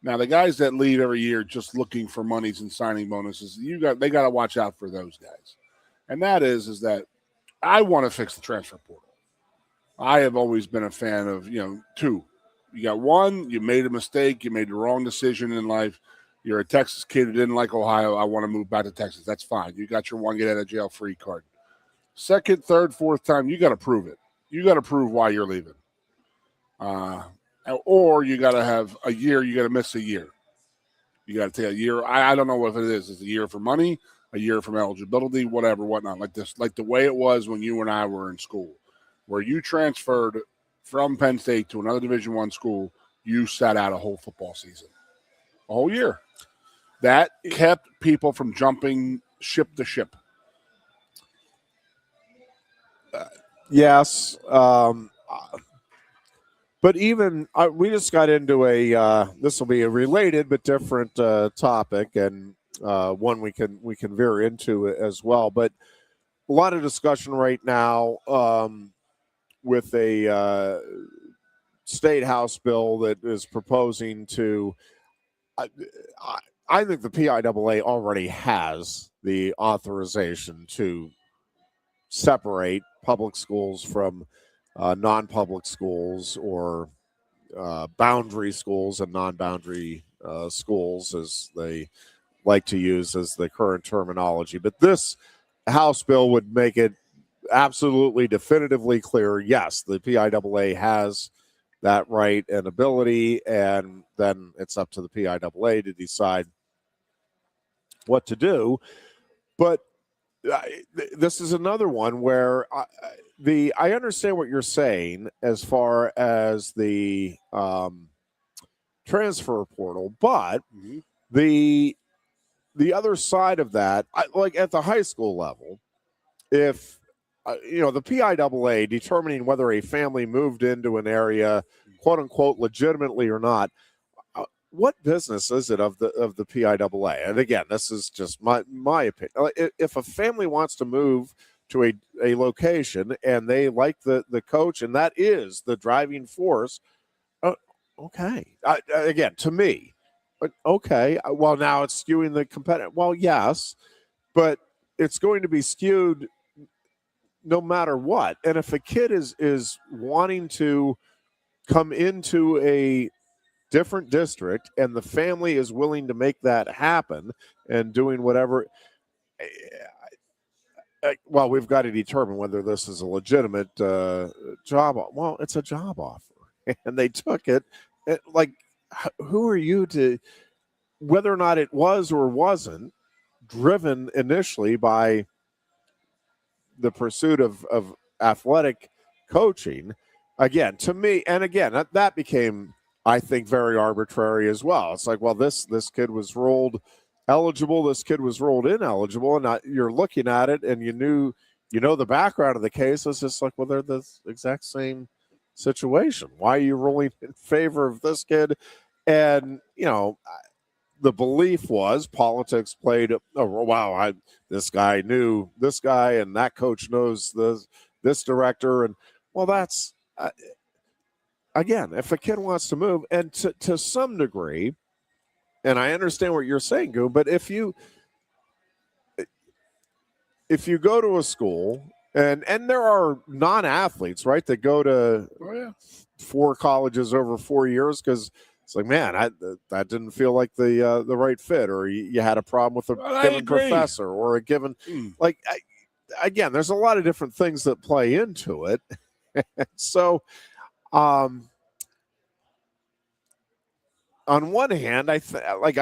now the guys that leave every year just looking for monies and signing bonuses, they got to watch out for those guys. And that is that I want to fix the transfer portal. I have always been a fan of, 2. You got 1, you made a mistake, you made the wrong decision in life. You're a Texas kid who didn't like Ohio. I want to move back to Texas. That's fine. You got your 1 get out of jail free card. Second, third, fourth time, you got to prove it. You got to prove why you're leaving. Or you got to have a year. You got to miss a year. You got to take a year. I don't know what it is. It's a year for money, a year from eligibility, whatever, whatnot. Like the way it was when you and I were in school, where you transferred from Penn State to another Division I school. You sat out a whole football season, a whole year. That kept people from jumping ship to ship.
Yes. But even we just got into this will be a related but different topic, and one we can veer into as well. But a lot of discussion right now with a state house bill that is proposing to. I think the PIAA already has the authorization to separate public schools from non-public schools, or boundary schools and non-boundary schools, as they like to use as the current terminology. But this House bill would make it absolutely definitively clear, yes, the PIAA has that right and ability, and then it's up to the PIAA to decide what to do. But this is another one where I understand what you're saying as far as the transfer portal, but the other side of that, like at the high school level, if the PIAA determining whether a family moved into an area, quote unquote, legitimately or not, what business is it of the PIAA? And again, this is just my opinion. If a family wants to move to a location and they like the coach, and that is the driving force, okay. Again, to me, okay. Well, now it's skewing the competitive. Well, yes, but it's going to be skewed no matter what. And if a kid is wanting to come into a different district and the family is willing to make that happen and doing whatever, well, we've got to determine whether this is a legitimate job. Well, it's a job offer, and they took it. Like, who are you to, whether or not it was or wasn't driven initially by the pursuit of athletic coaching? Again, to me, and again, that became, I think, very arbitrary as well. It's like, well, this kid was ruled eligible, this kid was ruled ineligible, and you're looking at it, and you know the background of the case. It's just like, well, they're the exact same situation. Why are you ruling in favor of this kid? And the belief was politics played. Oh wow, this guy knew this guy, and that coach knows this director, and well, that's. Again, if a kid wants to move, and to some degree, and I understand what you're saying, Goon, but if you go to a school, and there are non-athletes, right, that go to 4 colleges over 4 years because it's like, man, that didn't feel like the right fit, or you had a problem with a given professor or a given again, there's a lot of different things that play into it. So on one hand, I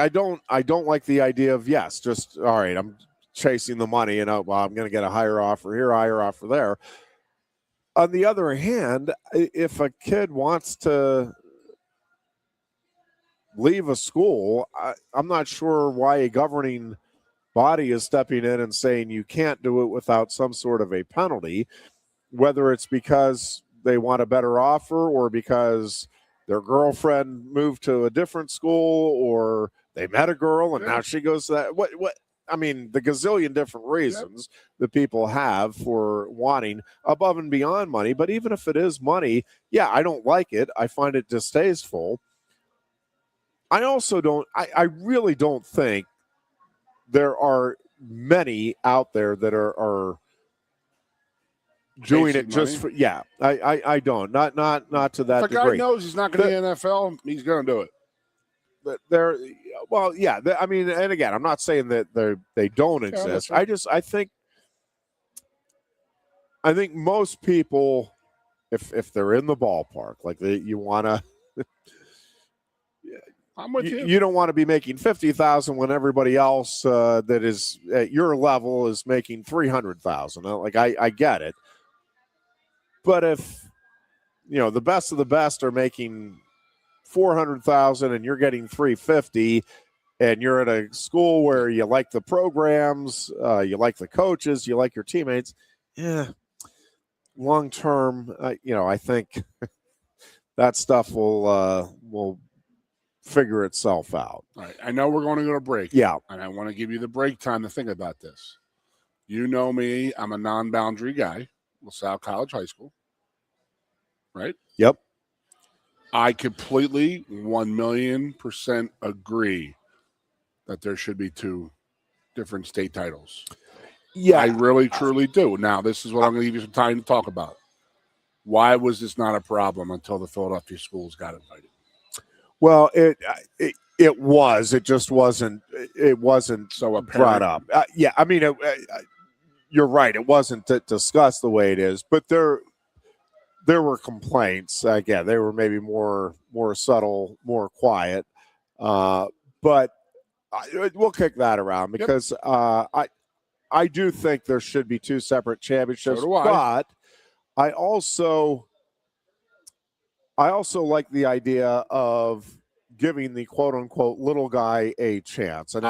don't like the idea of, yes, just all right, I'm chasing the money, I'm going to get a higher offer here, higher offer there. On the other hand, if a kid wants to leave a school, I'm not sure why a governing body is stepping in and saying you can't do it without some sort of a penalty, whether it's because they want a better offer or because their girlfriend moved to a different school or they met a girl and now she goes to that. What I mean, the gazillion different reasons that people have for wanting above and beyond money. But even if it is money, I don't like it. I find it distasteful. I also don't, I really don't think there are many out there that are doing it just for, I don't, not to that degree.
If a guy knows he's not going to the NFL, he's going to do it.
But I mean, and again, I'm not saying that they don't exist. Right. I think most people, if they're in the ballpark, like you want to.
I'm with you.
You don't want to be making $50,000 when everybody else that is at your level is making $300,000. Like I get it, but if the best of the best are making $400,000 and you're getting $350,000, and you're at a school where you like the programs, you like the coaches, you like your teammates, long term, I think that stuff will figure itself out.
All right. I know we're going to go to break.
Yeah.
And I want to give you the break time to think about this. You know me, I'm a non-boundary guy, LaSalle College High School. Right?
Yep.
I completely 1,000,000% agree that there should be 2 different state titles.
Yeah.
I really, truly do. Now, this is what I'm going to give you some time to talk about. Why was this not a problem until the Philadelphia schools got invited?
Well, it was. It just wasn't. It wasn't
so
brought up. I mean, you're right. It wasn't discussed the way it is. But there were complaints. Again, they were maybe more subtle, more quiet. But we'll kick that around because I do think there should be 2 separate championships.
So do I.
But I also like the idea of giving the quote-unquote little guy a chance. And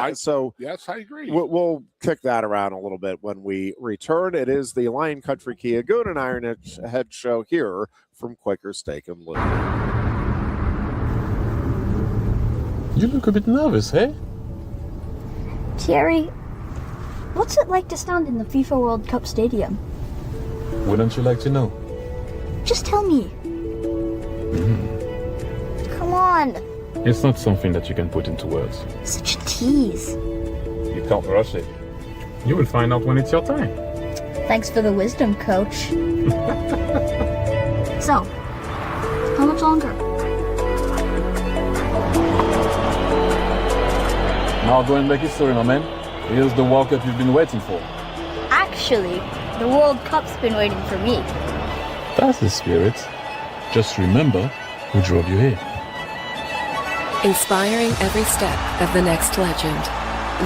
yes, I agree.
We'll kick that around a little bit when we return. It is the Lion Country Kia Goon and Ironhead show here from Quaker Steak Lube.
You look a bit nervous, hey?
Thierry, what's it like to stand in the FIFA World Cup stadium?
Wouldn't you like to know?
Just tell me. Come on.
It's not something that you can put into words.
Such a tease.
You can't rush it. You will find out when it's your time.
Thanks for the wisdom, coach. So, how much longer?
Now go and make history, my man. Here's the World Cup you've been waiting for.
Actually, the World Cup's been waiting for me.
That's the spirit. Just remember who drove you here.
Inspiring every step of the next legend.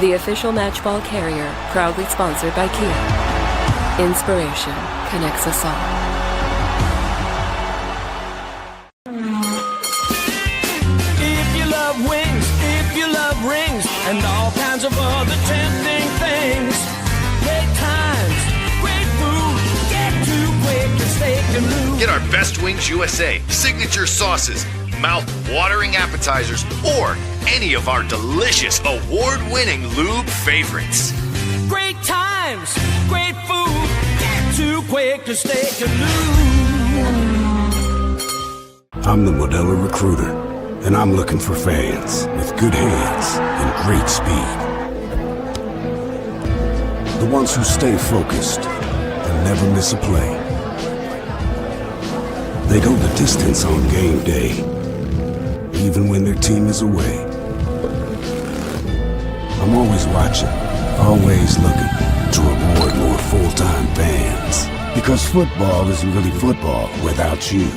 The official matchball carrier, proudly sponsored by Kia. Inspiration connects us all.
If you love wings, if you love rings, and all kinds of other tempting things, great times, great food, get to Quaker Steak Lube.
Get our Best Wings USA signature sauces, mouth-watering appetizers, or any of our delicious award-winning lube favorites.
Great times, great food, get to Quaker Steak Lube.
I'm the Modelo Recruiter, and I'm looking for fans with good hands and great speed. The ones who stay focused and never miss a play. They go the distance on game day, even when their team is away. I'm always watching, always looking to reward more full-time fans. Because football isn't really football without you.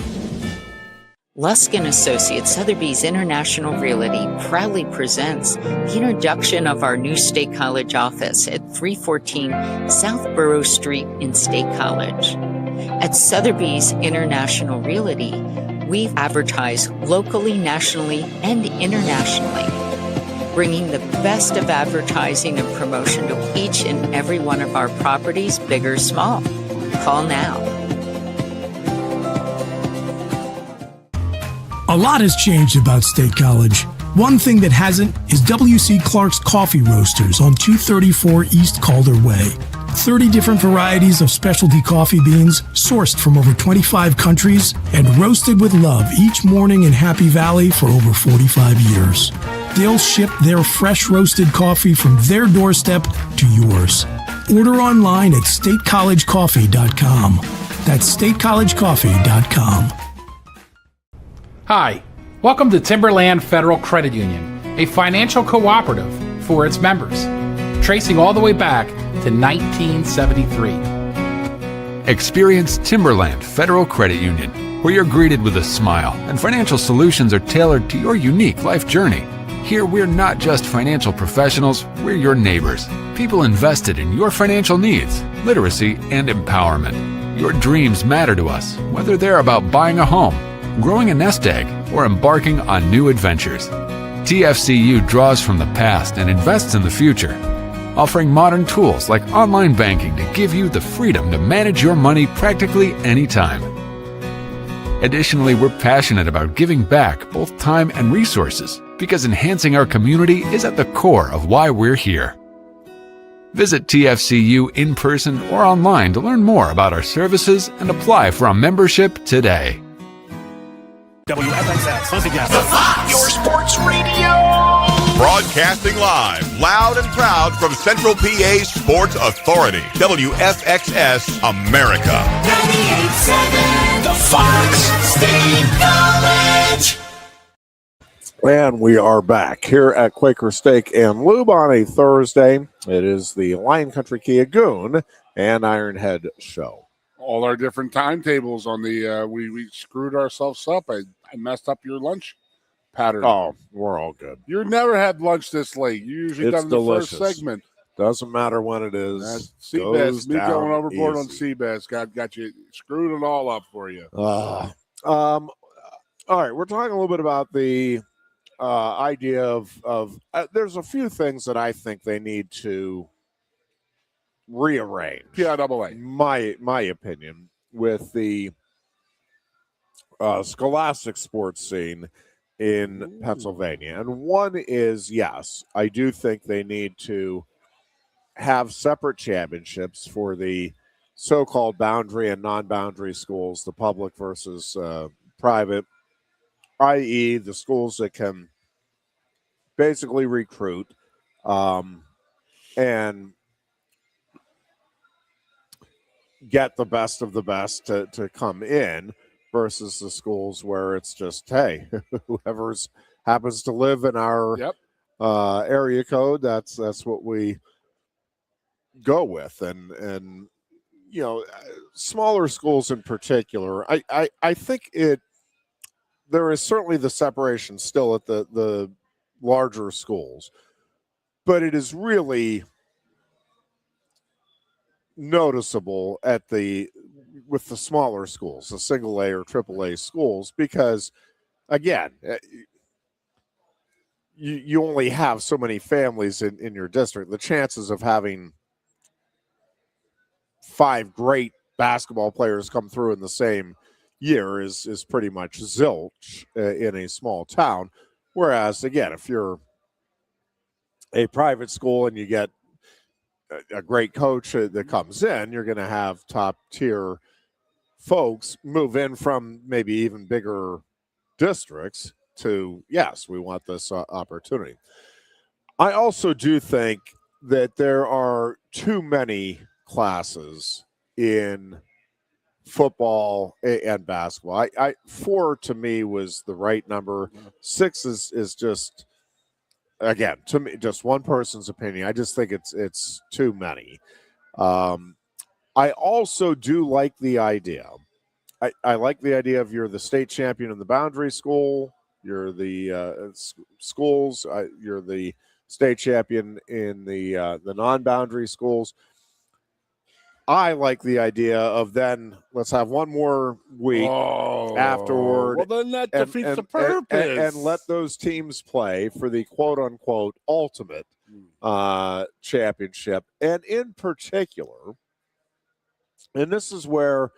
Lusk & Associates Sotheby's International Realty proudly presents the introduction of our new State College office at 314 South Borough Street in State College. At Sotheby's International Realty, we advertise locally, nationally, and internationally, bringing the best of advertising and promotion to each and every one of our properties, big or small. Call now.
A lot has changed about State College. One thing that hasn't is W.C. Clark's Coffee Roasters on 234 East Calder Way. 30 different varieties of specialty coffee beans sourced from over 25 countries and roasted with love each morning in Happy Valley for over 45 years. They'll ship their fresh roasted coffee from their doorstep to yours. Order online at statecollegecoffee.com. That's statecollegecoffee.com.
Hi, welcome to Timberland Federal Credit Union, a financial cooperative for its members, tracing all the way back to 1973.
Experience Timberland Federal Credit Union, where you're greeted with a smile and financial solutions are tailored to your unique life journey. Here, we're not just financial professionals, we're your neighbors. People invested in your financial needs, literacy, and empowerment. Your dreams matter to us, whether they're about buying a home, growing a nest egg, or embarking on new adventures. TFCU draws from the past and invests in the future, offering modern tools like online banking to give you the freedom to manage your money practically anytime. Additionally, we're passionate about giving back both time and resources because enhancing our community is at the core of why we're here. Visit TFCU in person or online to learn more about our services and apply for a membership today.
WFXX, once again, the Fox, your sports radio.
Broadcasting live, loud and proud from Central PA Sports Authority, WFXS America.
98.7, the Fox State College.
And we are back here at Quaker Steak and Lube on a Thursday. It is the Lion Country Kia Goon and Ironhead show.
All our different timetables on the we screwed ourselves up. I messed up your lunch pattern.
Oh, we're all good.
You never had lunch this late. You usually
It's
done the
delicious.
first segment.
Doesn't matter when it is.
Seabass, me going overboard on
easy.
Seabass got you screwed it all up for you.
All right, we're talking a little bit about the idea of there's a few things that I think they need to rearrange.
PIAA.
My opinion with the scholastic sports scene in Pennsylvania. And one is, yes, I do think they need to have separate championships for the so-called boundary and non-boundary schools, the public versus private, i.e. the schools that can basically recruit and get the best of the best to come in versus the schools where it's just, hey, whoever's happens to live in our area code, that's what we go with. And you know, smaller schools in particular, I think there is certainly the separation still at the larger schools, but it is really noticeable with the smaller schools, the single A or triple A schools, because again, you only have so many families in your district. The chances of having 5 great basketball players come through in the same year is pretty much zilch in a small town. Whereas, again, if you're a private school and you get a great coach that comes in, you're going to have top tier folks move in from maybe even bigger districts to, yes, we want this opportunity. I also do think that there are too many classes in football and basketball. 4 to me was the right number. 6 is just, again, to me, just one person's opinion. I just think it's too many. I also do like the idea. I like the idea of you're the state champion in the boundary school. You're the schools. You're the state champion in the non-boundary schools. I like the idea of then let's have one more week afterward.
Well, then that defeats the purpose.
And let those teams play for the quote-unquote ultimate championship. And in particular, and this is where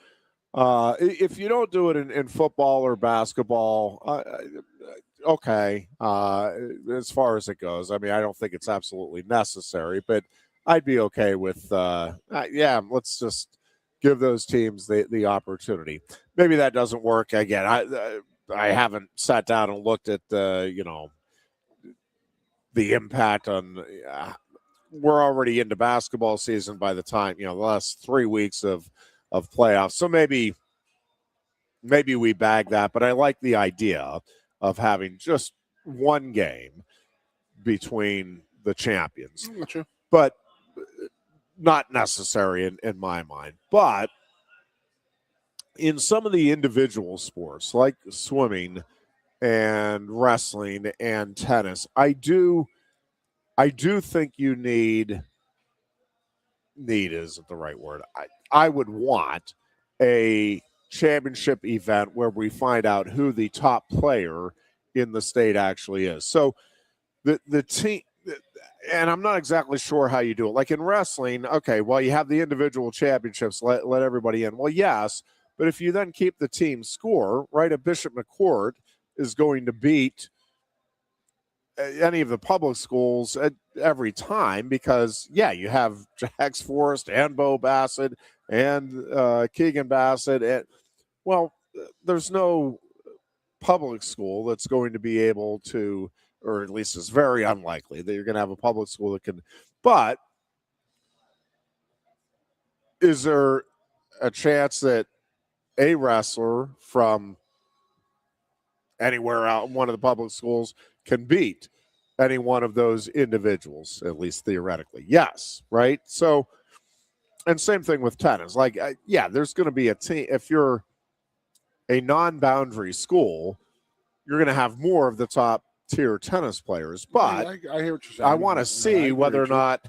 if you don't do it in football or basketball, okay, as far as it goes. I mean, I don't think it's absolutely necessary, but I'd be okay with, let's just give those teams the opportunity. Maybe that doesn't work. Again, I haven't sat down and looked at, the impact on we're already into basketball season by the time, the last 3 weeks of playoffs. So maybe we bag that, but I like the idea of having just one game between the champions.
Gotcha.
But not necessary in my mind. But in some of the individual sports like swimming and wrestling and tennis, I do think you need isn't the right word. I would want a championship event where we find out who the top player in the state actually is. So the team, and I'm not exactly sure how you do it. Like in wrestling, okay, well, you have the individual championships, let everybody in. Well, yes, but if you then keep the team score, right, a Bishop McCourt is going to beat any of the public schools at every time because, yeah, you have Jax Forrest and Bo Bassett and Keegan Bassett. And, well, there's no public school that's going to be able to, or at least it's very unlikely that you're going to have a public school that can. But is there a chance that a wrestler from anywhere out in one of the public schools can beat any one of those individuals, at least theoretically? Yes, right? So, and same thing with tennis. Like, yeah, there's going to be a team. If you're a non-boundary school, you're going to have more of the top tier tennis players. But
I hear what you're saying.
I want to see whether or not,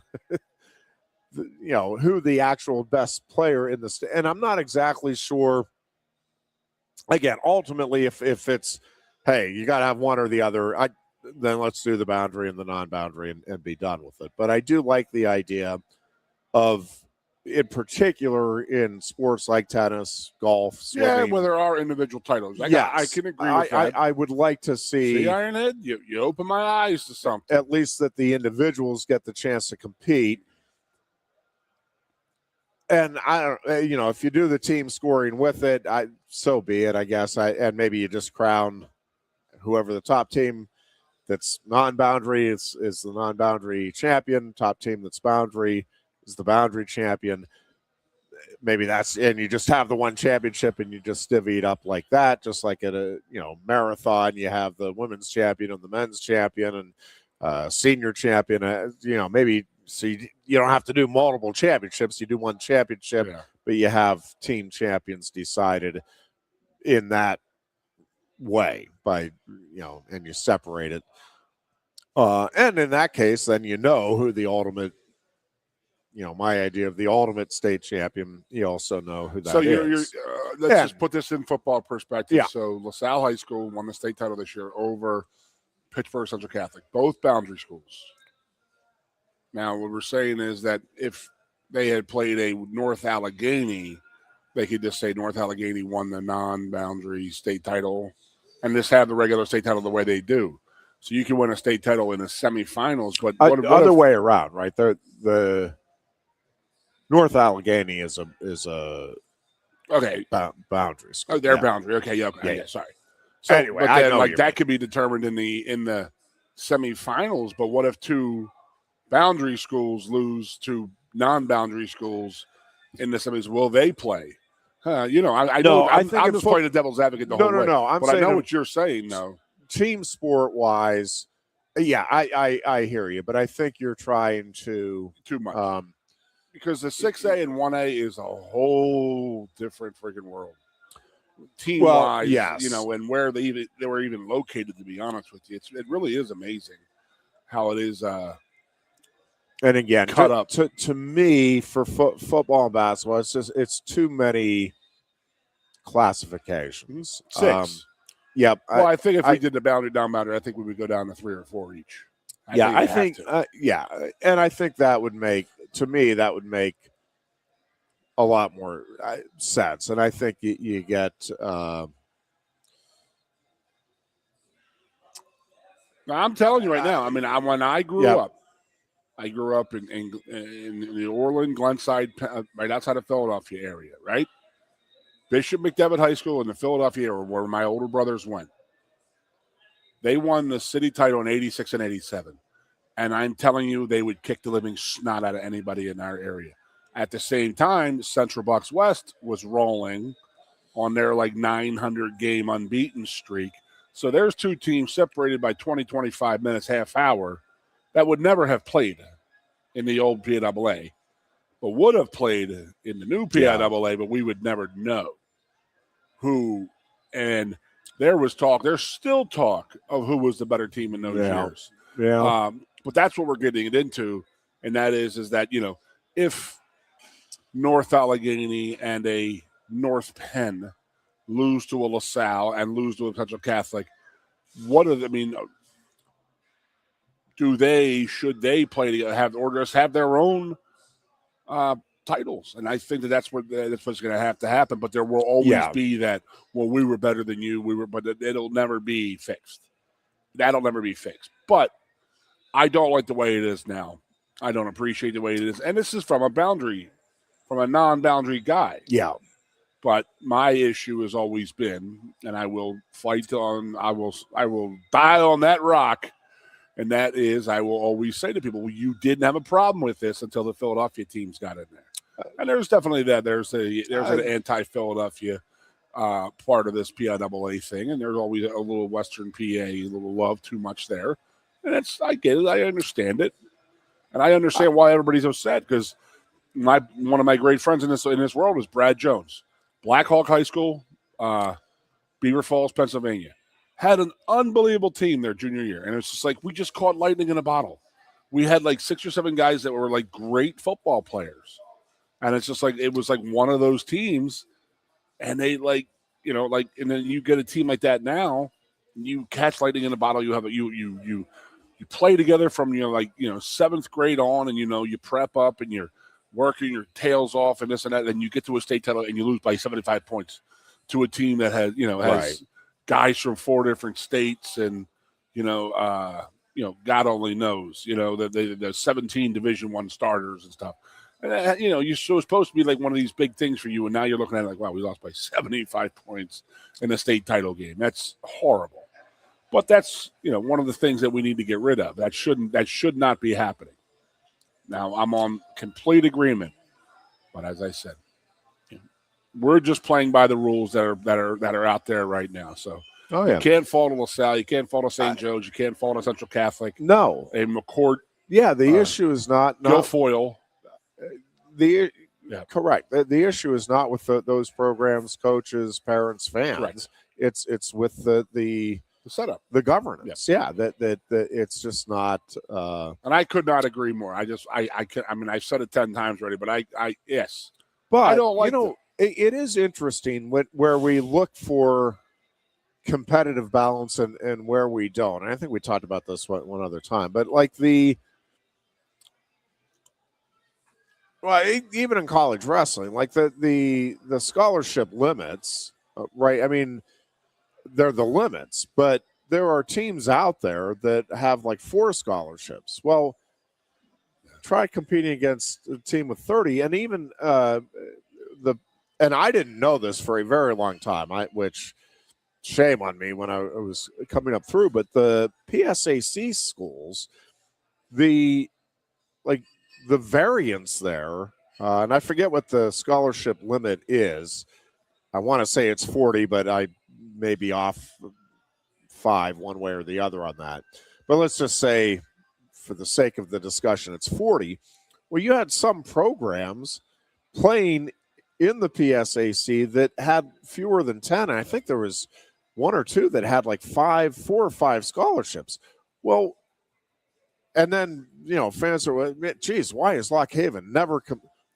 who the actual best player in the state. And I'm not exactly sure. Again, ultimately, if it's, hey, you got to have one or the other, then let's do the boundary and the non-boundary and be done with it. But I do like the idea of, in particular, in sports like tennis, golf, swimming.
Yeah, where there are individual titles. I can agree with that.
I would like to see
Ironhead, you open my eyes to something.
At least that the individuals get the chance to compete. And I don't, if you do the team scoring with it, so be it, I guess. And maybe you just crown whoever the top team that's non-boundary is the non-boundary champion. Top team that's boundary is the boundary champion. Maybe and you just have the one championship and you just divvy it up like that, just like at a marathon. You have the women's champion and the men's champion and senior champion. Maybe. So you don't have to do multiple championships. You do one championship, but you have team champions decided in that way by, and you separate it. And in that case, then who the ultimate, my idea of the ultimate state champion, you also know who that is.
Let's just put this in football perspective. Yeah. So LaSalle High School won the state title this year over Pittsburgh Central Catholic, both boundary schools. Now, what we're saying is that if they had played a North Allegheny, they could just say North Allegheny won the non-boundary state title and just have the regular state title the way they do. So you can win a state title in the semifinals, but
other way around, right? The North Allegheny is a boundary school.
Oh, they're boundary. Okay, yeah. Sorry. So anyway, that could be determined in the semifinals. But what if two boundary schools lose to non-boundary schools in the semis? Will they play? I know. I'm just playing the devil's advocate the whole way. No. I know what you're saying, though.
Team sport wise, yeah, I hear you, but I think you're trying too
much because the 6A and 1A is a whole different freaking world. Team wise,
yes.
And where they were even located. To be honest with you, it really is amazing how it is.
And again,
cut up.
To me, for football and basketball, it's too many classifications.
6.
Yep.
Well, I think if we did the boundary down boundary, I think we would go down to 3 or 4 each.
I think and I think that would make a lot more sense. And I think you get.
Now, I'm telling you right now. I mean, when I grew up. I grew up in the Orland, Glenside, right outside of Philadelphia area, right? Bishop McDevitt High School in the Philadelphia area where my older brothers went. They won the city title in 86 and 87. And I'm telling you, they would kick the living snot out of anybody in our area. At the same time, Central Bucks West was rolling on their 900 game unbeaten streak. So there's two teams separated by 20, 25 minutes, half hour, that would never have played in the old PIAA, but would have played in the new PIAA, but we would never know. and there's still talk of who was the better team in those years.
Yeah.
But that's what we're getting it into, and that is that, if North Allegheny and a North Penn lose to a LaSalle and lose to a Central Catholic, should they play to or just have their own titles? And I think that's what's going to have to happen. But there will always be that, well, we were better than you. But it'll never be fixed. That'll never be fixed. But I don't like the way it is now. I don't appreciate the way it is. And this is from a non-boundary guy.
Yeah.
But my issue has always been, and I will I will die on that rock, and that is, I will always say to people, well, you didn't have a problem with this until the Philadelphia teams got in there. And there's definitely that. There's an anti-Philadelphia part of this PIAA thing, and there's always a little Western PA, a little love too much there. And I get it. I understand it. And I understand why everybody's upset, because one of my great friends in this world is Brad Jones. Black Hawk High School, Beaver Falls, Pennsylvania. Had an unbelievable team their junior year. And it's just like, we just caught lightning in a bottle. We had like 6 or 7 guys that were like great football players. And it's just like, it was like one of those teams. And they and then you get a team like that now, you catch lightning in a bottle. You have you play together from, 7th grade on, and, you prep up and you're working your tails off and this and that. And you get to a state title and you lose by 75 points to a team that has, has guys from 4 different states, and God only knows, the 17 Division I starters and stuff. And you're supposed to be like one of these big things for you, and now you're looking at it like, wow, we lost by 75 points in a state title game. That's horrible. But that's one of the things that we need to get rid of. That should not be happening. Now, I'm on complete agreement, but as I said, we're just playing by the rules that are out there right now. So you can't fall to LaSalle, you can't fall to St. Joe's, you can't fall to Central Catholic.
No,
a McCourt.
Yeah, the issue is not
Guilfoyle.
Correct. The issue is not with those programs, coaches, parents, fans.
Right.
It's with the
setup,
the governance. Yeah, that it's just not.
And I could not agree more. I've said it 10 times already, but yes.
But
I don't like
it is interesting where we look for competitive balance and where we don't. And I think we talked about this one other time, but like even in college wrestling, like the scholarship limits, right? I mean, they're the limits, but there are teams out there that have like 4 scholarships. Well, try competing against a team with 30, and even and I didn't know this for a very long time, which shame on me when I was coming up through, but the PSAC schools, the variance there, and I forget what the scholarship limit is. I want to say it's 40, but I may be off 5 one way or the other on that. But let's just say, for the sake of the discussion, it's 40. Well, you had some programs playing in the PSAC that had fewer than 10. And I think there was 1 or 2 that had like 4 or 5 scholarships. Well, and then, fans are, geez, why is Lock Haven never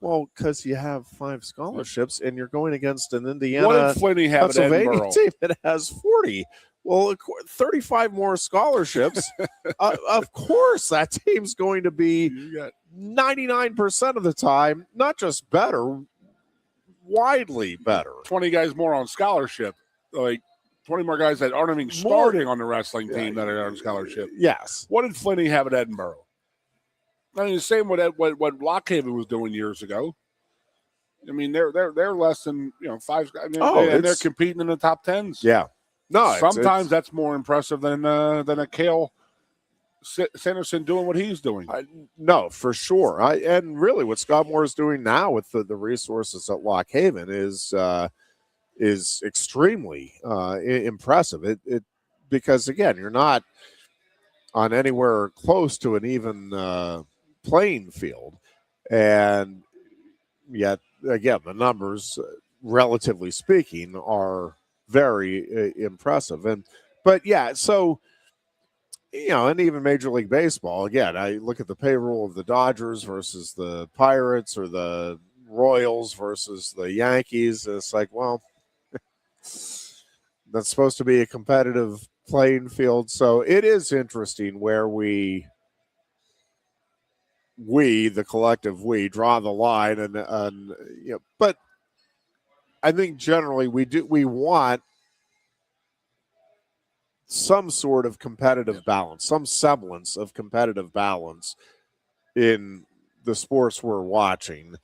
well, because you have 5 scholarships and you're going against an Indiana, Pennsylvania team that has 40. Well, 35 more scholarships. Of course, that team's going to be 99% of the time, not just better, widely better.
20 guys more on scholarship, like 20 more guys that aren't even starting on the wrestling team that are on scholarship.
Yes.
What did Flinney have at Edinburgh? I mean, the same what Lockhaven was doing years ago. I mean, they're less than 5. I mean, and they're competing in the top 10s.
Yeah. No,
sometimes that's more impressive than a Cale Sanderson doing what he's doing.
No, for sure. And really, what Scott Moore is doing now with the resources at Lock Haven is extremely impressive. It because again, you're not on anywhere close to an even playing field, and yet again, the numbers, relatively speaking, are very impressive. But yeah, so, and even Major League Baseball, again, I look at the payroll of the Dodgers versus the Pirates or the Royals versus the Yankees. And it's like, well, that's supposed to be a competitive playing field. So it is interesting where we, the collective we, draw the line. And but I think generally we want some sort of competitive balance, some semblance of competitive balance in the sports we're watching,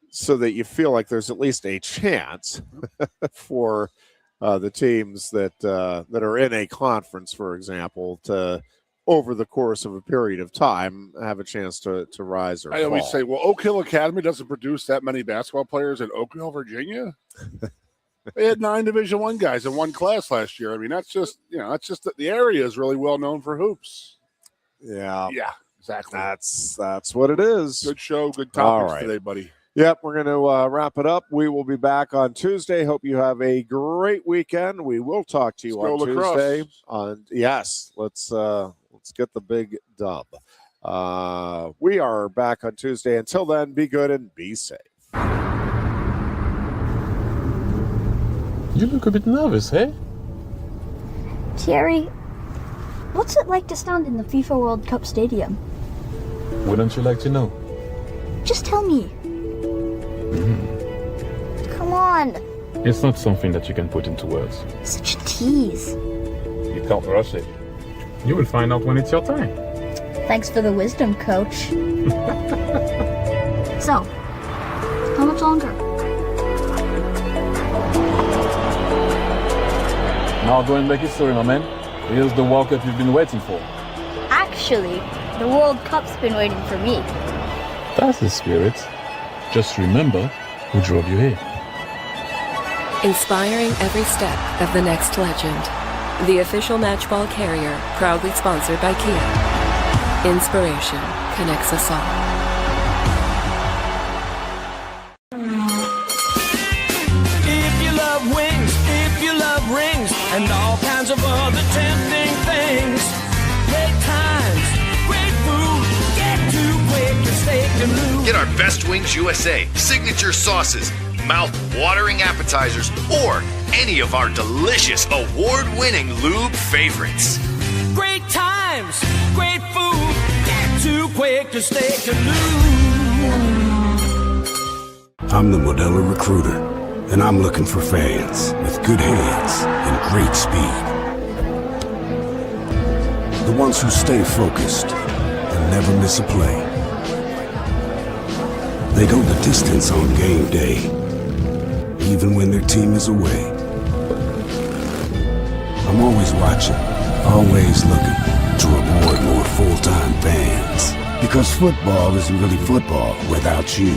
so that you feel like there's at least a chance for the teams that are in a conference, for example, to, over the course of a period of time, have a chance to rise or fall.
I always say, well, Oak Hill Academy doesn't produce that many basketball players in Oak Hill, Virginia. They had 9 Division I guys in one class last year. I mean, that's just that the area is really well known for hoops.
Yeah,
exactly.
That's what it is.
Good show, good topics today, buddy.
Yep, we're going to wrap it up. We will be back on Tuesday. Hope you have a great weekend. We will talk to you on Tuesday. Let's get the big dub. We are back on Tuesday. Until then, be good and be safe.
You look a bit nervous, eh?
Thierry, what's it like to stand in the FIFA World Cup stadium?
Wouldn't you like to know?
Just tell me. Come on.
It's not something that you can put into words.
Such a tease.
You can't rush it. You will find out when it's your time.
Thanks for the wisdom, coach. So, how much longer?
Now go and make history, my man. Here's the World Cup you've been waiting for.
Actually, the World Cup's been waiting for me.
That's the spirit. Just remember who drove you here.
Inspiring every step of the next legend. The official matchball carrier, proudly sponsored by Kia. Inspiration connects us all.
And all kinds of other tempting things. Great times, great food. Get to Quaker Steak Lube.
Get our Best Wings USA, signature sauces, mouth-watering appetizers, or any of our delicious award-winning lube favorites.
Great times, great food. Get to Quaker Steak Lube.
I'm the Modelo Recruiter, and I'm looking for fans with good hands and great speed. The ones who stay focused and never miss a play. They go the distance on game day, even when their team is away. I'm always watching, always looking to reward more full-time fans. Because football isn't really football without you.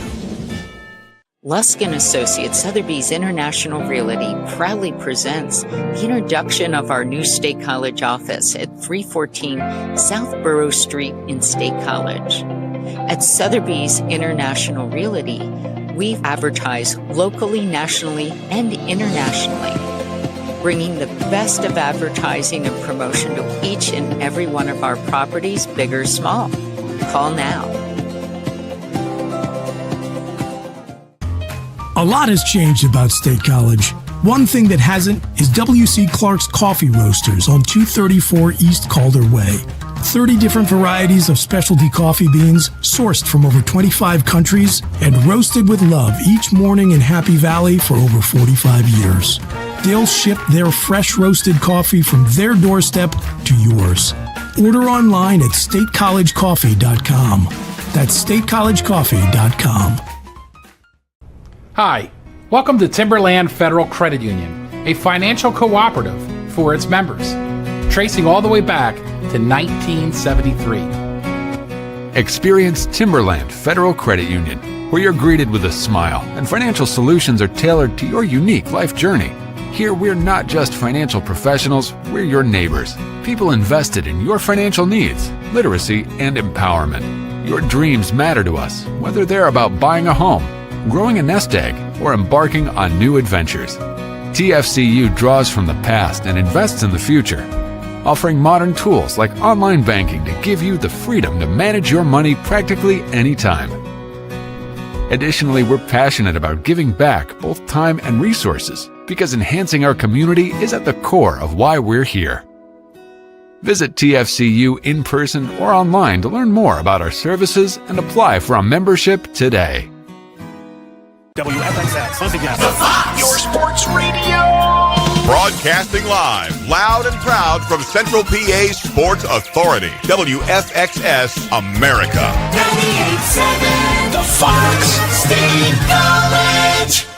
Lusk & Associates Sotheby's International Realty proudly presents the introduction of our new State College office at 314 South Borough Street in State College. At Sotheby's International Realty, we advertise locally, nationally, and internationally, bringing the best of advertising and promotion to each and every one of our properties, big or small. Call now.
A lot has changed about State College. One thing that hasn't is W.C. Clark's Coffee Roasters on 234 East Calder Way. 30 different varieties of specialty coffee beans sourced from over 25 countries and roasted with love each morning in Happy Valley for over 45 years. They'll ship their fresh roasted coffee from their doorstep to yours. Order online at statecollegecoffee.com. That's statecollegecoffee.com.
Hi, welcome to Timberland Federal Credit Union, a financial cooperative for its members, tracing all the way back to 1973.
Experience Timberland Federal Credit Union, where you're greeted with a smile and financial solutions are tailored to your unique life journey. Here, we're not just financial professionals, we're your neighbors, people invested in your financial needs, literacy, and empowerment. Your dreams matter to us, whether they're about buying a home, growing a nest egg, or embarking on new adventures. TFCU draws from the past and invests in the future, offering modern tools like online banking to give you the freedom to manage your money practically anytime. Additionally, we're passionate about giving back both time and resources because enhancing our community is at the core of why we're here. Visit TFCU in person or online to learn more about our services and apply for a membership today.
WFXX, once again.
Your sports radio. Broadcasting live, loud and proud from Central PA's Sports Authority. WFXS America.
98.7 The Fox State College.